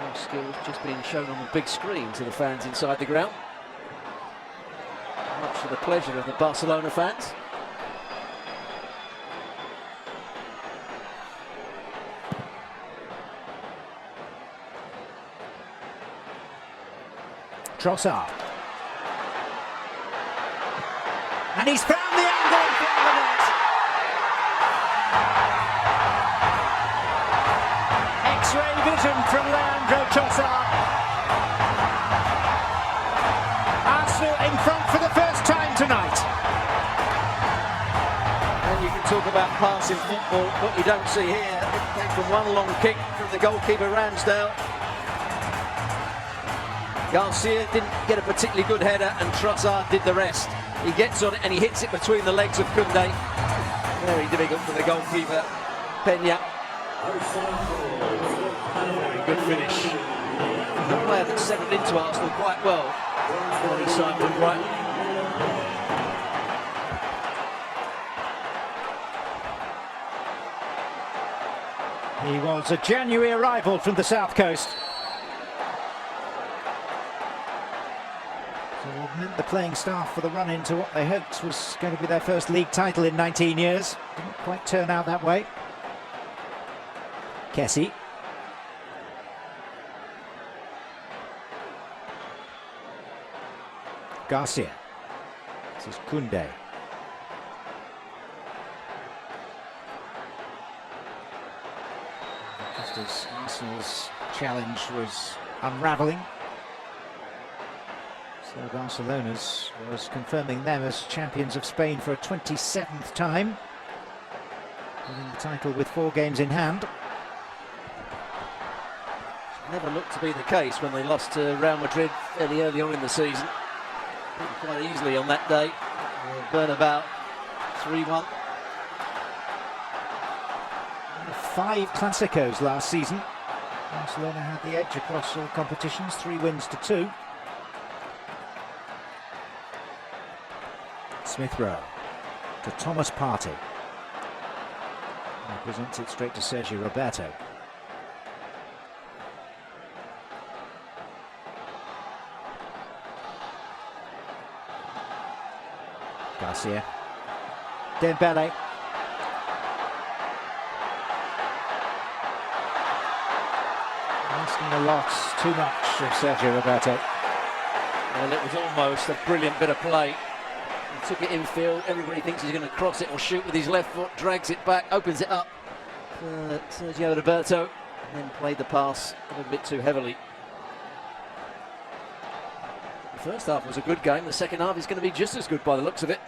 Those skills just being shown on the big screen to the fans inside the ground. Much to the pleasure of the Barcelona fans. Trossard. And he's found the angle in front of the net. X-ray vision from Leandro Trossard. Arsenal in front for the first time tonight. And you can talk about passing football. What you don't see here, it came from one long kick from the goalkeeper Ramsdale. Garcia didn't get a particularly good header, and Trossard did the rest. He gets on it and he hits it between the legs of Koundé. Very difficult for the goalkeeper, Peña. Very good finish. The player that settled into Arsenal quite well when he signed from Brighton. He was a January arrival from the South Coast. Augment the playing staff for the run into what they hoped was going to be their first league title in 19 years. Didn't quite turn out that way. Kessie. Garcia. This is Koundé. Just as Arsenal's challenge was unravelling, so Barcelona's was confirming them as champions of Spain for a 27th time, winning the title with 4 games in hand. Never looked to be the case when they lost to Real Madrid fairly early on in the season. Quite easily on that day. Bernabeu 3-1. 5 Clásicos last season. Barcelona had the edge across all competitions, 3 wins to 2. Smith Rowe to Thomas Partey. He presents it straight to Sergio Roberto. Garcia. Dembele. Asking a lot, too much of Sergio Roberto. Well, it was almost a brilliant bit of play. He took it infield. Everybody thinks he's going to cross it or shoot with his left foot. Drags it back, opens it up for Sergio Roberto, and then played the pass a little bit too heavily. The first half was a good game. The second half is going to be just as good by the looks of it.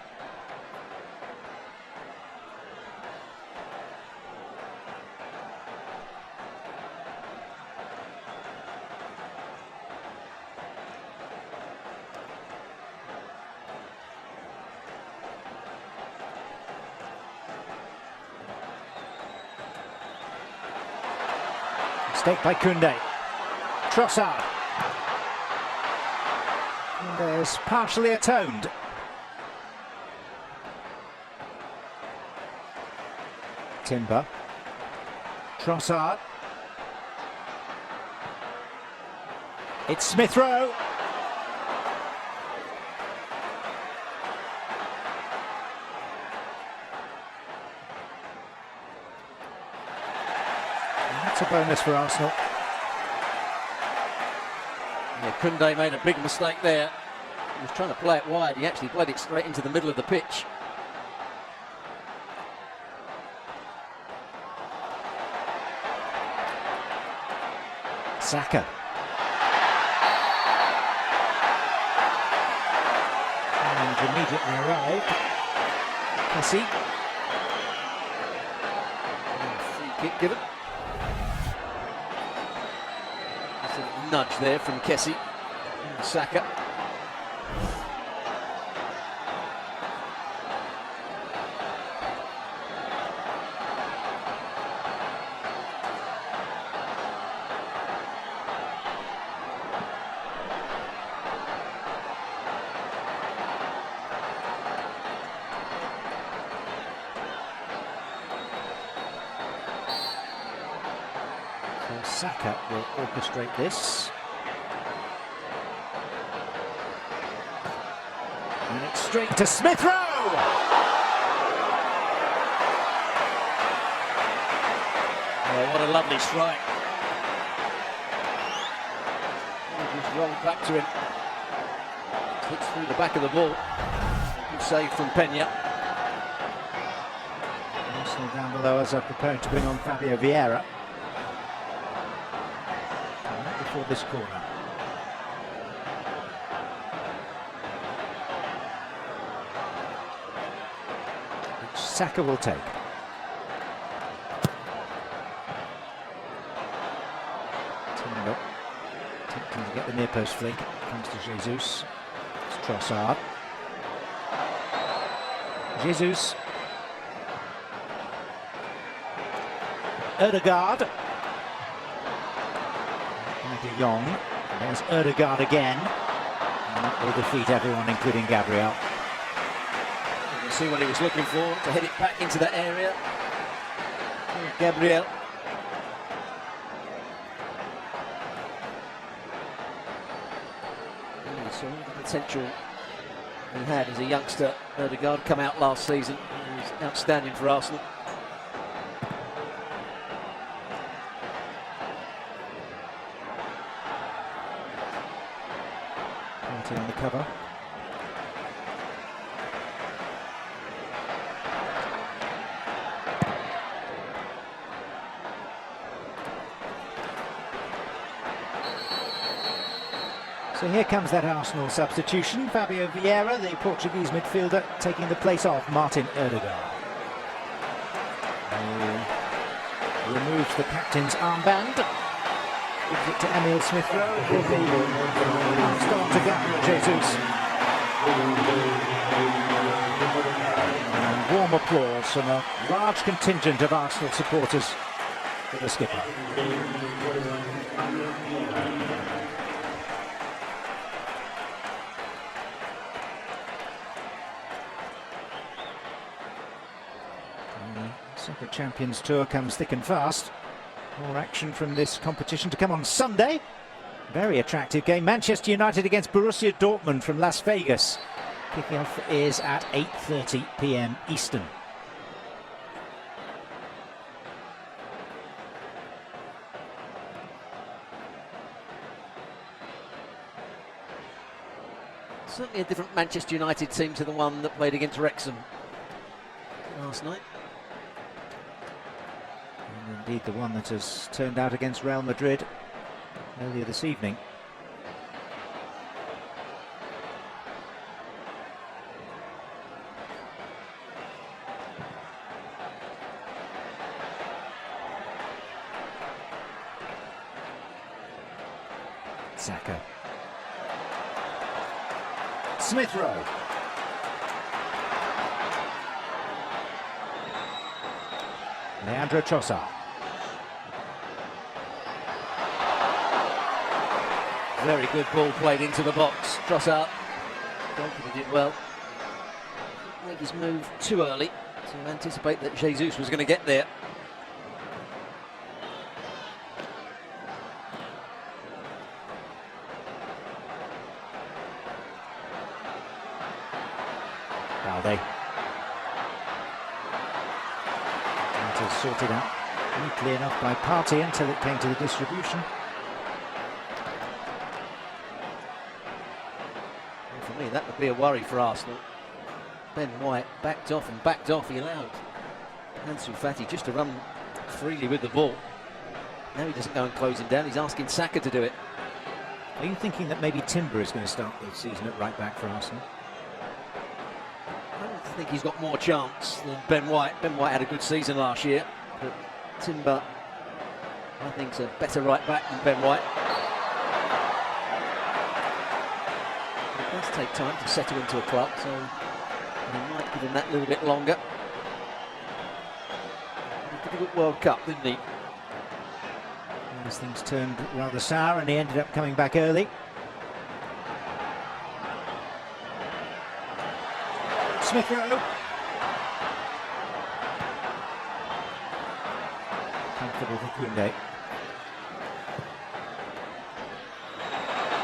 Mistake by Koundé. Trossard. Koundé is partially atoned. Timber. Trossard. It's Smith Rowe. That's a bonus for Arsenal. Yeah, Koundé made a big mistake there. He was trying to play it wide. He actually played it straight into the middle of the pitch. Saka. And immediately arrived. Kessie. Free kick given. There's a nudge there from Kessie. And Saka. Saka will orchestrate this. And it's straight to Smith Rowe! Oh, what a lovely strike. He just rolled back to him. Hits through the back of the ball. Good save from Peña. Arsenal down below as are preparing to bring on Fabio Vieira. Before this corner. Which Saka will take. Timber attempting to get the near post flick. Comes to Jesus. It's Trossard. Jesus. Ødegaard. De Jong. There's Ødegaard again. And that will defeat everyone, including Gabriel. You can see what he was looking for, to head it back into that area. Gabriel. You saw the potential he had as a youngster. Ødegaard come out last season. He was outstanding for Arsenal. Party on the cover. So here comes that Arsenal substitution. Fabio Vieira, the Portuguese midfielder, taking the place of Martin Ødegaard. He removes the captain's armband, gives it to Emil Smith-Rowe. It will be passed on to Gabriel Jesus. And warm applause from a large contingent of Arsenal supporters for the skipper. Second Champions Tour comes thick and fast. More action from this competition to come on Sunday. Very attractive game. Manchester United against Borussia Dortmund from Las Vegas. Kicking off is at 8:30 p.m. Eastern. Certainly a different Manchester United team to the one that played against Wrexham last night. And indeed the one that has turned out against Real Madrid earlier this evening. Saka. Smith-Rowe. Leandro Trossard. Very good ball played into the box. Trossard, goalkeeper did well. Made his move too early to anticipate that Jesus was going to get there. Balde. That is sorted out neatly enough by Party until it came to the distribution. Well, for me, that would be a worry for Arsenal. Ben White backed off and backed off. He allowed Ansu Fati just to run freely with the ball. Now he doesn't go and close him down. He's asking Saka to do it. Are you thinking that maybe Timber is going to start the season at right back for Arsenal? I think he's got more chance than Ben White. Ben White had a good season last year, but Timber, I think, is a better right back than Ben White. It does take time to settle into a club, so he might give him that little bit longer. Had a difficult World Cup, didn't he? As things turned rather sour and he ended up coming back early. Smith-Rowe. Comfortable for Koundé.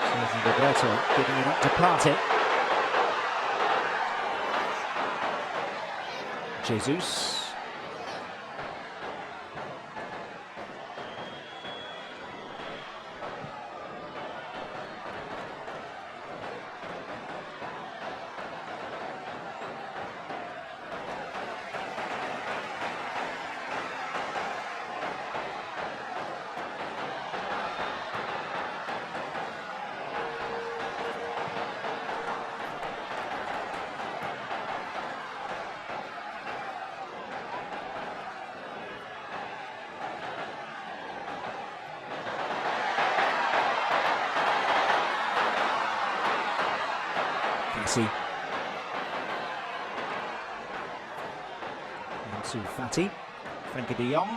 Sergio Roberto giving it up to Partey. Jesus. Ansu Fati, Frenkie de Jong.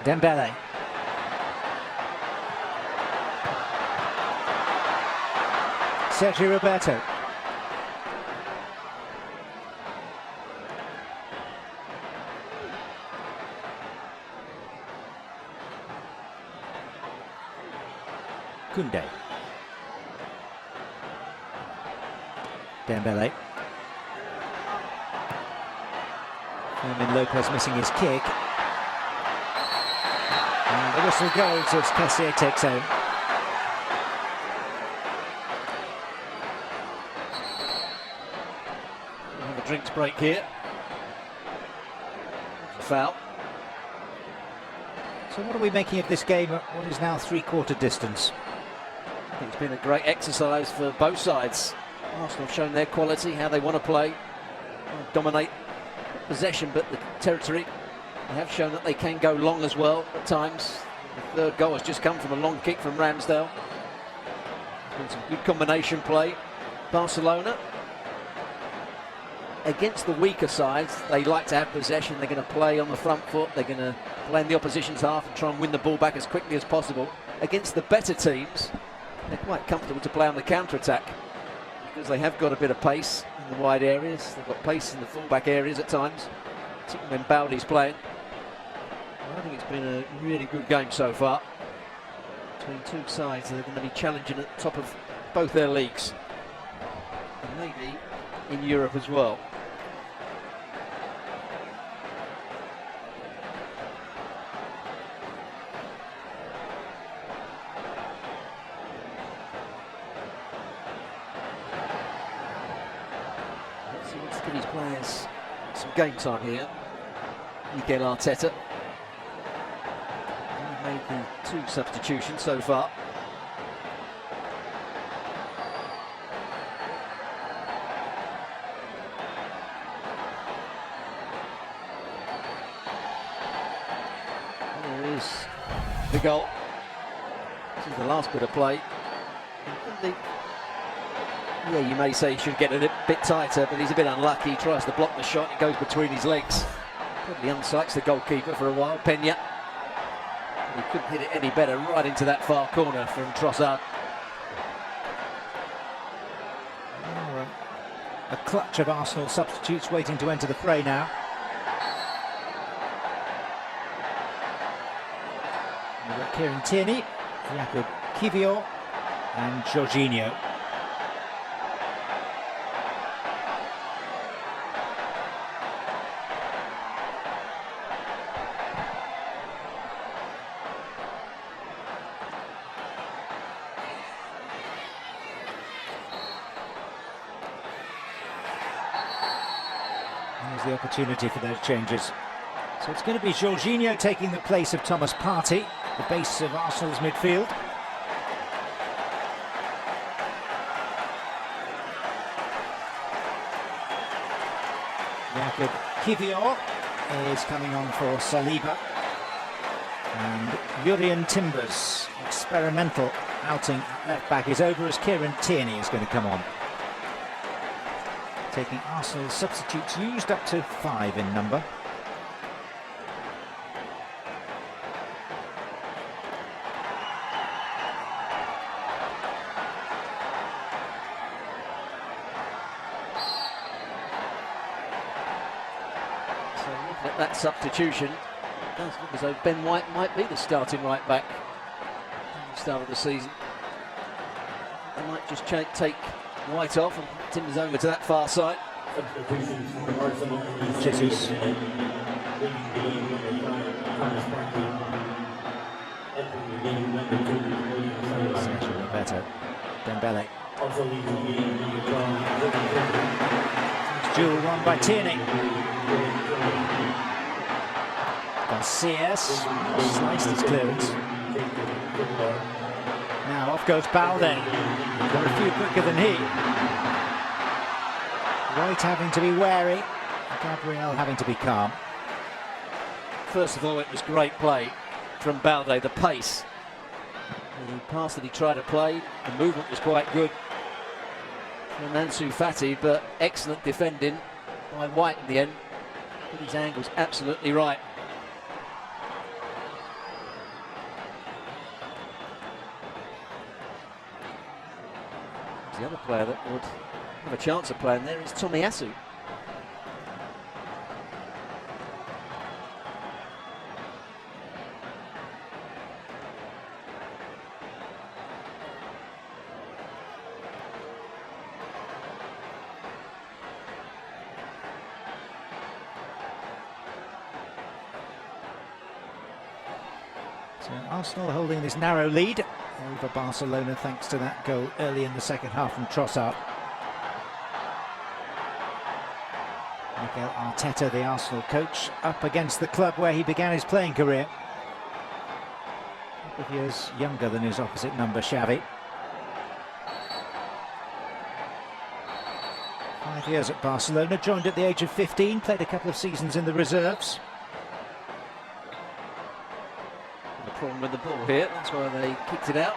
Dembele. Sergio Roberto. Koundé. Dembele. Fermin Lopez missing his kick. And the whistle goes as Kessié takes home. We'll have a drinks break here. Foul. So what are we making of this game at what is now three-quarter distance? I think it's been a great exercise for both sides. Arsenal have shown their quality, how they want to play, dominate possession, but the territory. They have shown that they can go long as well at times. The third goal has just come from a long kick from Ramsdale. There's been some good combination play. Barcelona, against the weaker sides, they like to have possession. They're going to play on the front foot. They're going to play in the opposition's half and try and win the ball back as quickly as possible. Against the better teams, they're quite comfortable to play on the counter-attack because they have got a bit of pace in the wide areas. They've got pace in the full-back areas at times, particularly when Baldi's playing. Well, I think it's been a really good game so far between two sides that are going to be challenging at the top of both their leagues, and maybe in Europe as well. Let's give his players some game time here. Mikel Arteta. He made the 2 substitutions so far. There is the goal. This is the last bit of play. Yeah, you may say he should get it a bit tighter, but he's a bit unlucky. He tries to block the shot, it goes between his legs. Probably unsights the goalkeeper for a while, Peña. He couldn't hit it any better, right into that far corner from Trossard. A clutch of Arsenal substitutes waiting to enter the fray now. We've got Kieran Tierney, Jakub Kiwior and Jorginho. There's the opportunity for those changes. So it's going to be Jorginho taking the place of Thomas Partey, the base of Arsenal's midfield. Jakub Kiwior is coming on for Saliba. And Jurrien Timber's experimental outing at left back is over as Kieran Tierney is going to come on. Taking Arsenal's substitutes used up to 5 in number. So looking at that substitution, it does look as though Ben White might be the starting right back at the start of the season. They might just take White off and Timbers over to that far side. Jesus. Better. Dembele. Duel won by Tierney. Garcias sliced his clearance. Now off goes Balde. Got a few quicker than he. White having to be wary, Gabriel having to be calm. First of all, it was great play from Balde, the pace. The pass that he tried to play, the movement was quite good from Ansu Fati, but excellent defending by White in the end. Put his angles absolutely right. The other player that would have a chance of playing there is Tomiyasu. So Arsenal holding this narrow lead over Barcelona thanks to that goal early in the second half from Trossard. Mikel Arteta, the Arsenal coach, up against the club where he began his playing career. A couple of years younger than his opposite number, Xavi. 5 years at Barcelona, joined at the age of 15, played a couple of seasons in the reserves. The problem with the ball here, that's why they kicked it out.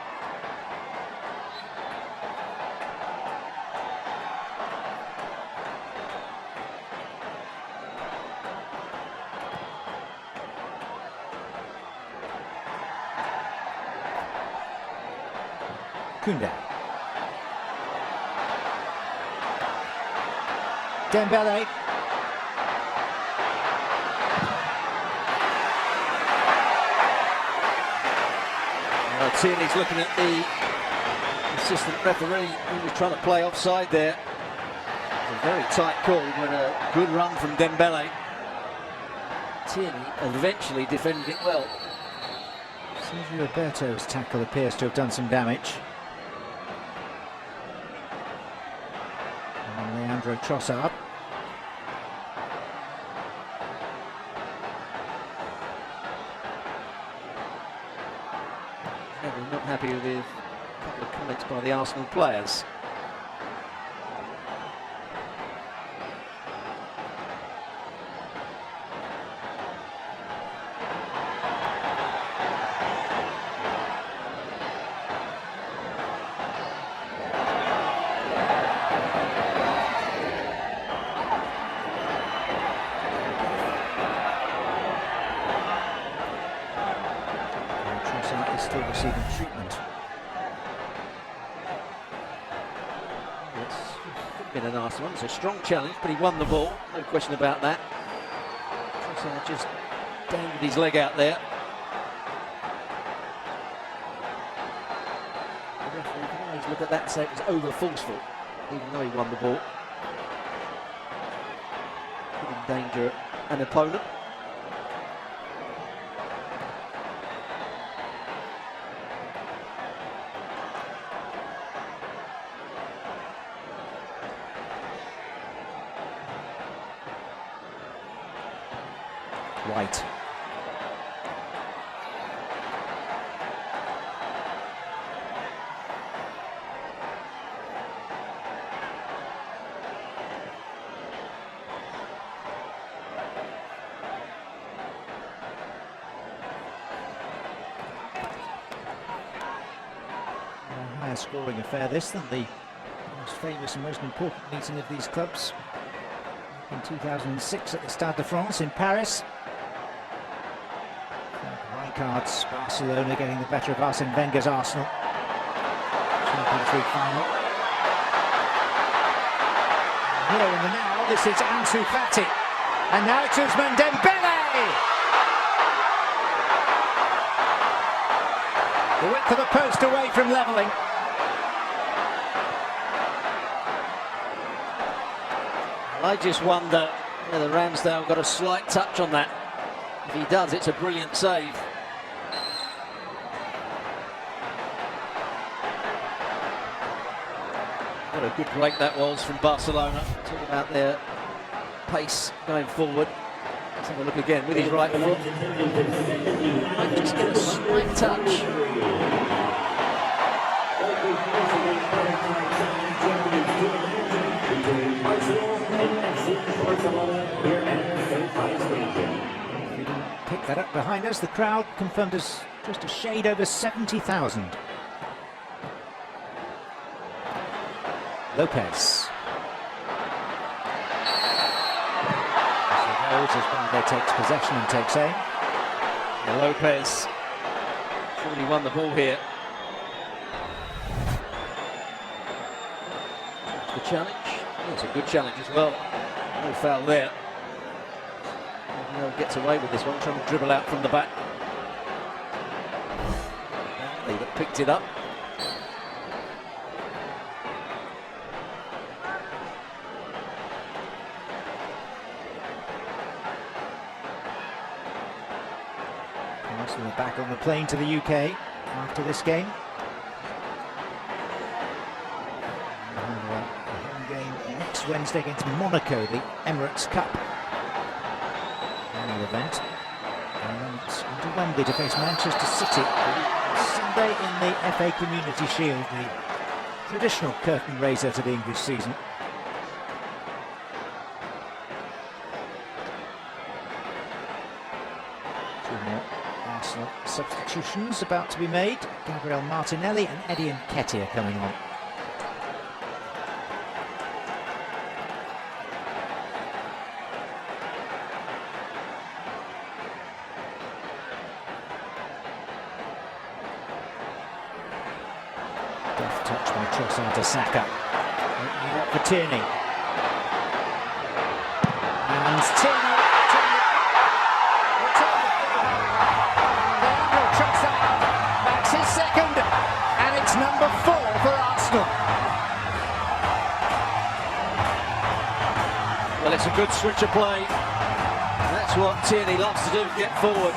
Koundé. Dembele. Tierney's looking at the assistant referee who was trying to play offside there. It's a very tight call, but a good run from Dembele. Tierney eventually defended it well. Sergio Roberto's tackle appears to have done some damage. And Leandro Trossard. I'm not happy with a couple of comments by the Arsenal players. Is still receiving treatment. It's been a nice one. It's a strong challenge, but he won the ball. No question about that. Trossard just dangled his leg out there. The referee can always look at that and say it was over forceful, even though he won the ball. Put in danger an opponent. White. A higher scoring affair this than the most famous and most important meeting of these clubs in 2006 at the Stade de France in Paris. Cards, Barcelona getting the better of Arsene Wenger's Arsenal. Champions League final. Here in the now, this is Ansu Fati. And now it's Ousmane Dembele! The width of the post away from levelling. I just wonder whether Ramsdale got a slight touch on that. If he does, it's a brilliant save. What a good break that was from Barcelona. Talk about their pace going forward. Let's have a look again with his right foot. Might just get a slight touch. We didn't pick that up behind us. The crowd confirmed us just a shade over 70,000. Lopez. As Valde takes possession and takes aim. And Lopez surely won the ball here. The challenge. It's a good challenge as well. No foul there. Gets away with this one, trying to dribble out from the back. Valde that picked it up. Arsenal are back on the plane to the UK after this game. A home game next Wednesday against Monaco, the Emirates Cup annual event. And it's on to Wembley to face Manchester City Sunday in the FA Community Shield, the traditional curtain raiser to the English season. Two more Arsenal substitutions about to be made. Gabriel Martinelli and Eddie Nketiah coming on. Deft touch by Trossard to Saka. Opening up for Tierney. And Tierney. Trossard backs his second, and it's number 4 for Arsenal. Well, it's a good switch of play. That's what Tierney loves to do, get forward.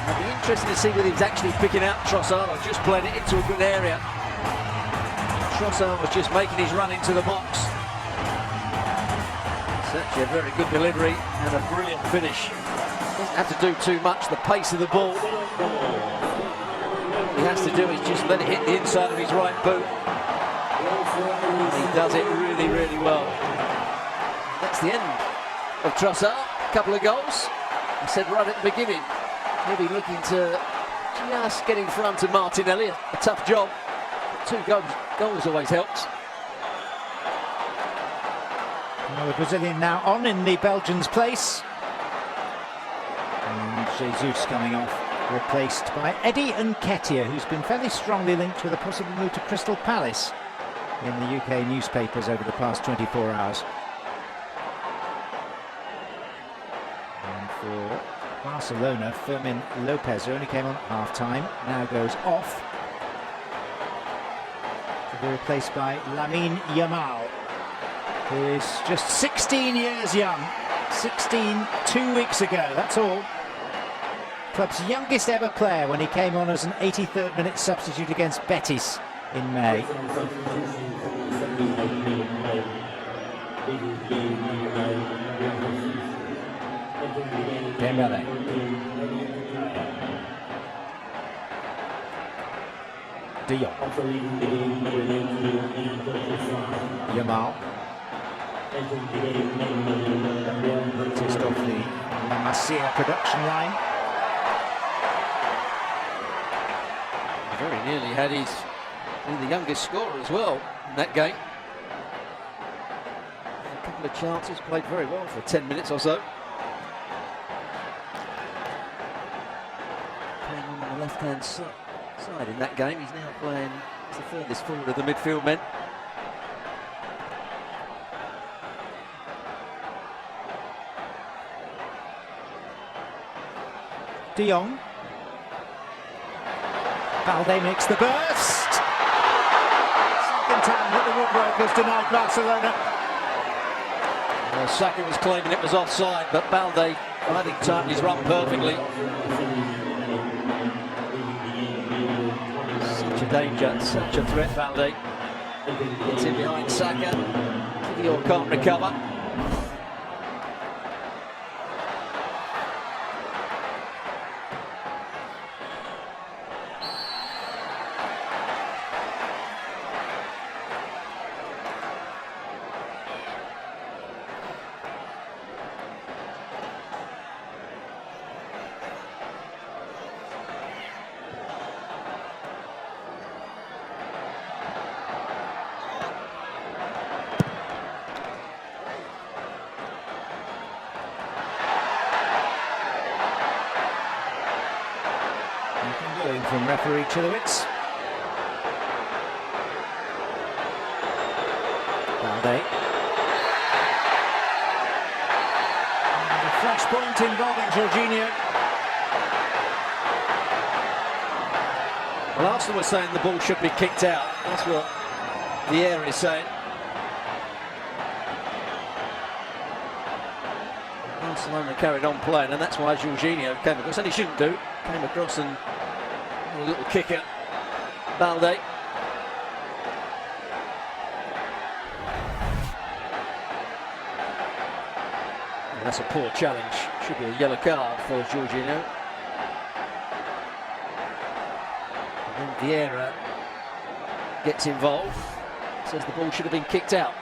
It'll be interesting to see whether he's actually picking out Trossard or just playing it into a good area. Trossard was just making his run into the box. It's actually a very good delivery and a brilliant finish. Doesn't have to do too much, the pace of the ball. All he has to do is just let it hit the inside of his right boot. He does it really, really well. That's the end of Trossard. A couple of goals. I said right at the beginning, he'll be looking to just get in front of Martinelli. A tough job. But 2 goals always helps. Well, the Brazilian now on in the Belgians' place. And Jesus coming off, replaced by Eddie Nketiah, who's been fairly strongly linked with a possible move to Crystal Palace in the UK newspapers over the past 24 hours. And for Barcelona, Fermin Lopez, who only came on at half-time, now goes off to be replaced by Lamine Yamal, who is just 16 years young. 16 2 weeks ago, that's all. Club's youngest ever player when he came on as an 83rd minute substitute against Betis in May. Dembele. De Jong. Yamal. Just off the La Masia production line. Very nearly had his the youngest scorer as well in that game. A couple of chances, played very well for 10 minutes or so. Playing on the left-hand side in that game. He's now playing as the furthest forward of the midfield men. De Jong. Balde makes the burst. Second time that the woodwork has denied Barcelona. Well, Saka was claiming it was offside, but Balde, I think, timed his run perfectly. Such a danger, such a threat, Balde. Gets in behind Saka. Kivior can't recover. From referee Chilowitz. Balde. And a flash point involving Jorginho. Well, Arsenal was saying the ball should be kicked out. That's what the air is saying. Barcelona carried on playing, and that's why Jorginho came across, and he shouldn't do, came across and a little kick at Balde. And that's a poor challenge, should be a yellow card for Jorginho. And then Vieira gets involved, says the ball should have been kicked out.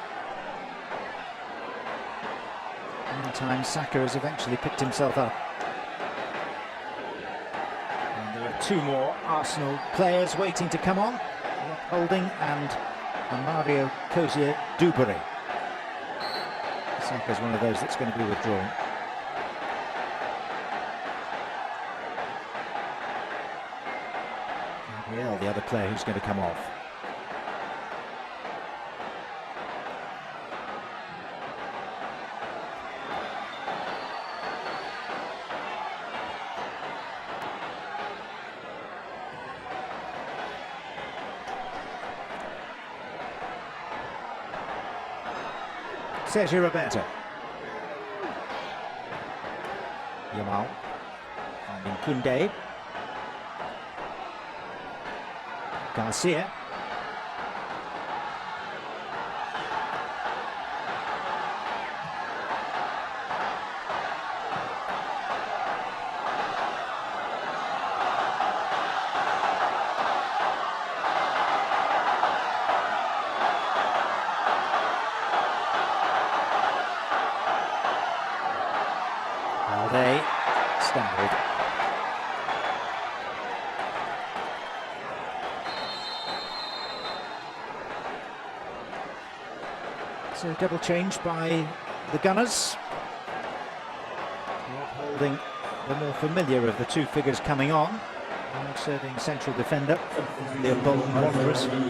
Meantime, Saka has eventually picked himself up. And there are two more Arsenal players waiting to come on. Holding and Mario Kozier-Duberry. Saka's one of those that's going to be withdrawn. Gabriel, the other player who's going to come off. Sergio Roberto. Yamal. Finding Koundé. Garcia. Balde, standard. So double change by the Gunners. Holding the more familiar of the two figures coming on. Serving central defender, the Bolton Wanderers. And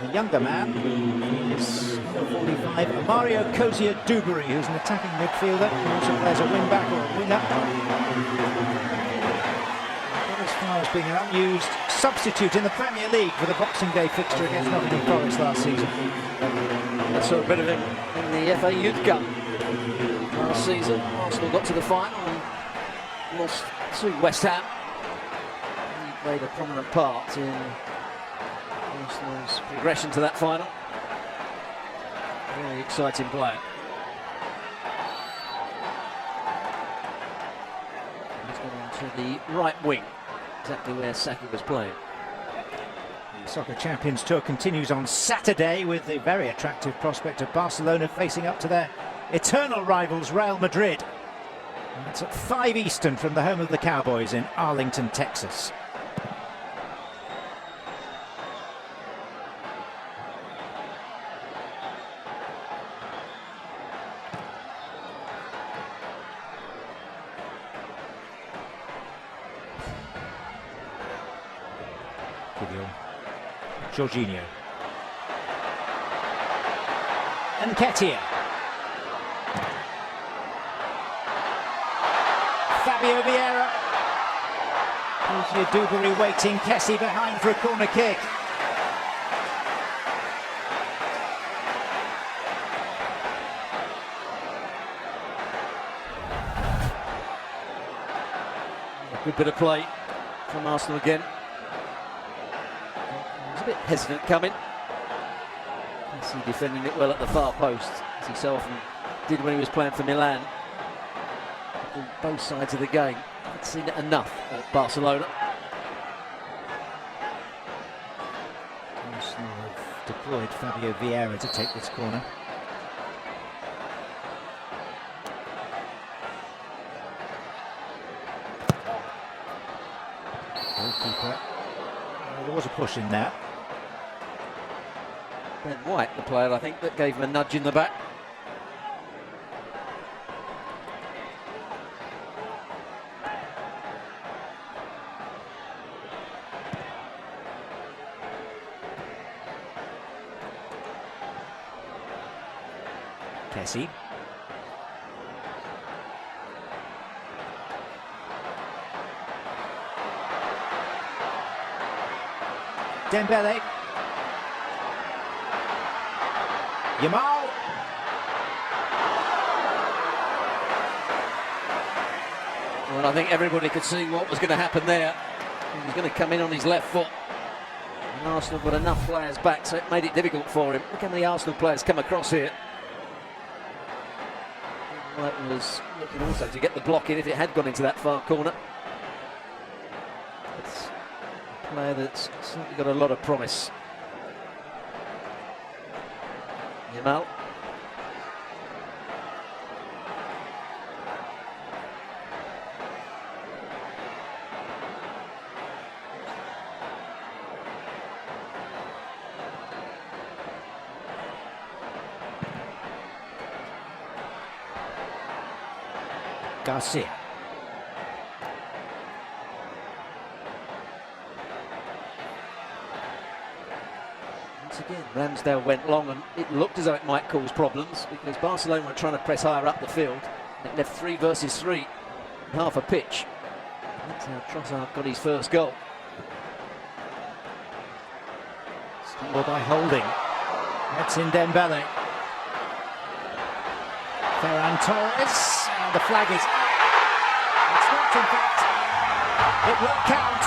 the younger man is 45, Mario Kozier-Duberry, who's an attacking midfielder, who also plays a wing-back or a winger. Not as far as being an unused substitute in the Premier League for the Boxing Day fixture against Nottingham Forest last season. I saw a bit of him in the FA Youth Cup last season. Arsenal got to the final and lost to West Ham. He played a prominent part in Arsenal's progression to that final. Very exciting player. He's gone on to the right wing, exactly where Saka was playing. The Soccer Champions Tour continues on Saturday with the very attractive prospect of Barcelona facing up to their eternal rivals Real Madrid. And it's at 5 Eastern from the home of the Cowboys in Arlington, Texas. Jorginho. Nketiah. Fabio Vieira. Kozier-Duberry waiting. Kessie behind for a corner kick. A good bit of play from Arsenal again. A bit hesitant coming. He defending it well at the far post, as he so often did when he was playing for Milan. Both sides of the game. Haven't seen it enough at Barcelona. Arsenal have deployed Fabio Vieira to take this corner. Goalkeeper. There was a push in there. Ben White, the player, I think, that gave him a nudge in the back. Kessie. Dembele. Yamal. Well, I think everybody could see what was going to happen there. He was going to come in on his left foot. And Arsenal got enough players back, so it made it difficult for him. Look how many Arsenal players come across here. White was looking also to get the block in if it had gone into that far corner. It's a player that's certainly got a lot of promise. Yamal. Garcia. Once again, Ramsdale went long and it looked as though it might cause problems because Barcelona were trying to press higher up the field. It left 3 versus 3, half a pitch. That's how Trossard got his first goal. Stumble by Holding. That's in Dembele. Ferran Torres. The flag is... It's not, in fact. It will count.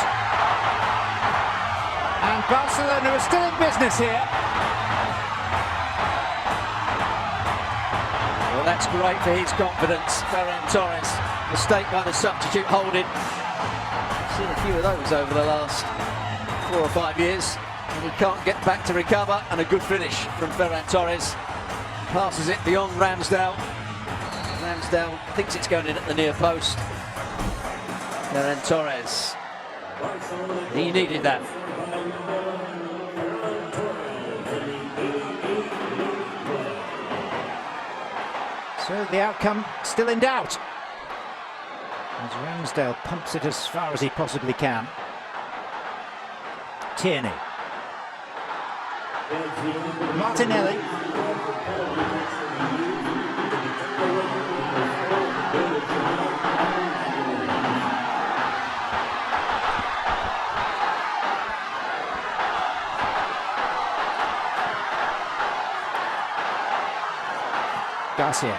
And Barcelona are still in business here. Well, that's great for his confidence. Ferran Torres, mistake by the substitute Holding. I've seen a few of those over the last 4 or 5 years. And he can't get back to recover, and a good finish from Ferran Torres. Passes it beyond Ramsdale. Ramsdale thinks it's going in at the near post. Ferran Torres. He needed that. So the outcome still in doubt. As Ramsdale pumps it as far as he possibly can. Tierney. Martinelli. Garcia.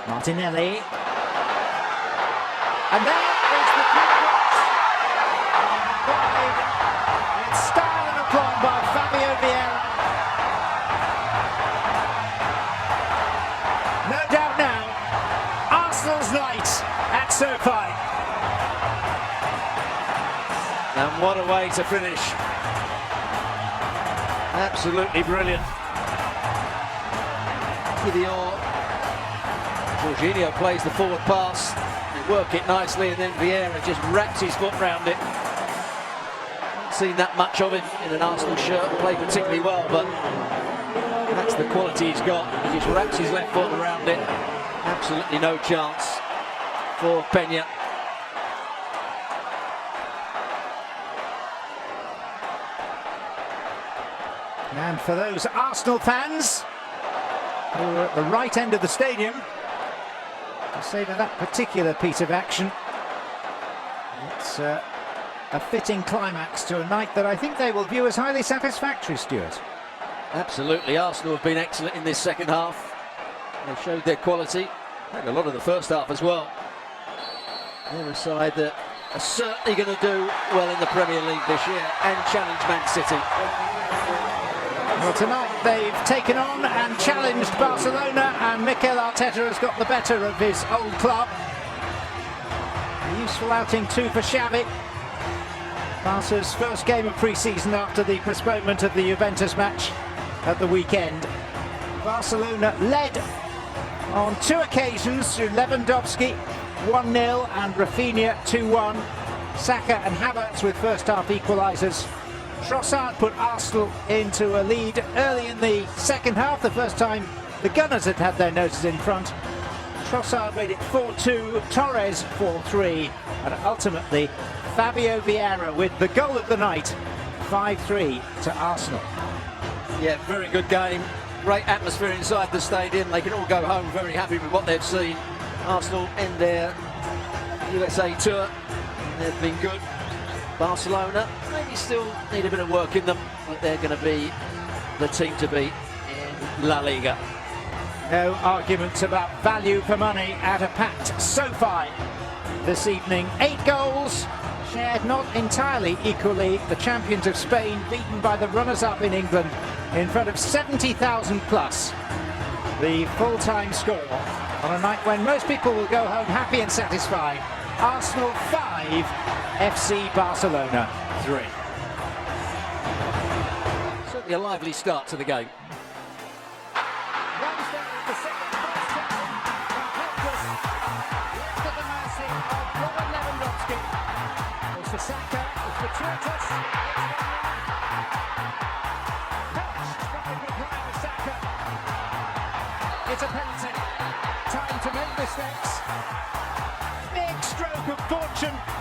Martinelli. And there is the kick. It's style and aplomb by Fabio Vieira. No doubt now, Arsenal's night at SoFi. And what a way to finish. Absolutely brilliant. Jorginho plays the forward pass. They work it nicely, and then Vieira just wraps his foot round it. Haven't seen that much of him in an Arsenal shirt. Played particularly well, but that's the quality he's got. He just wraps his left foot around it. Absolutely no chance for Peña. And for those Arsenal fans who are at the right end of the stadium, to say that that particular piece of action, it's a fitting climax to a night that I think they will view as highly satisfactory, Stuart. Absolutely, Arsenal have been excellent in this second half. They showed their quality, and a lot of the first half as well. They're a side that are certainly going to do well in the Premier League this year and challenge Man City. Well, tonight they've taken on and challenged Barcelona, and Mikel Arteta has got the better of his old club. A useful outing too for Xavi. Barca's first game of pre-season after the postponement of the Juventus match at the weekend. Barcelona led on 2 occasions through Lewandowski 1-0 and Rafinha 2-1. Saka and Havertz with first half equalisers. Trossard put Arsenal into a lead early in the second half, the first time the Gunners had had their noses in front. Trossard made it 4-2, Torres 4-3, and ultimately Fabio Vieira with the goal of the night, 5-3 to Arsenal. Yeah, very good game. Great atmosphere inside the stadium. They can all go home very happy with what they've seen. Arsenal end their USA tour. They've been good. Barcelona maybe still need a bit of work in them, but they're going to be the team to beat in La Liga. No arguments about value for money at a packed SoFi this evening. 8 goals, shared not entirely equally. The champions of Spain beaten by the runners-up in England in front of 70,000 plus. The full-time score on a night when most people will go home happy and satisfied. Arsenal 5, FC Barcelona 3. Certainly a lively start to the game. It's a penalty. Time to make mistakes. Big stroke of fortune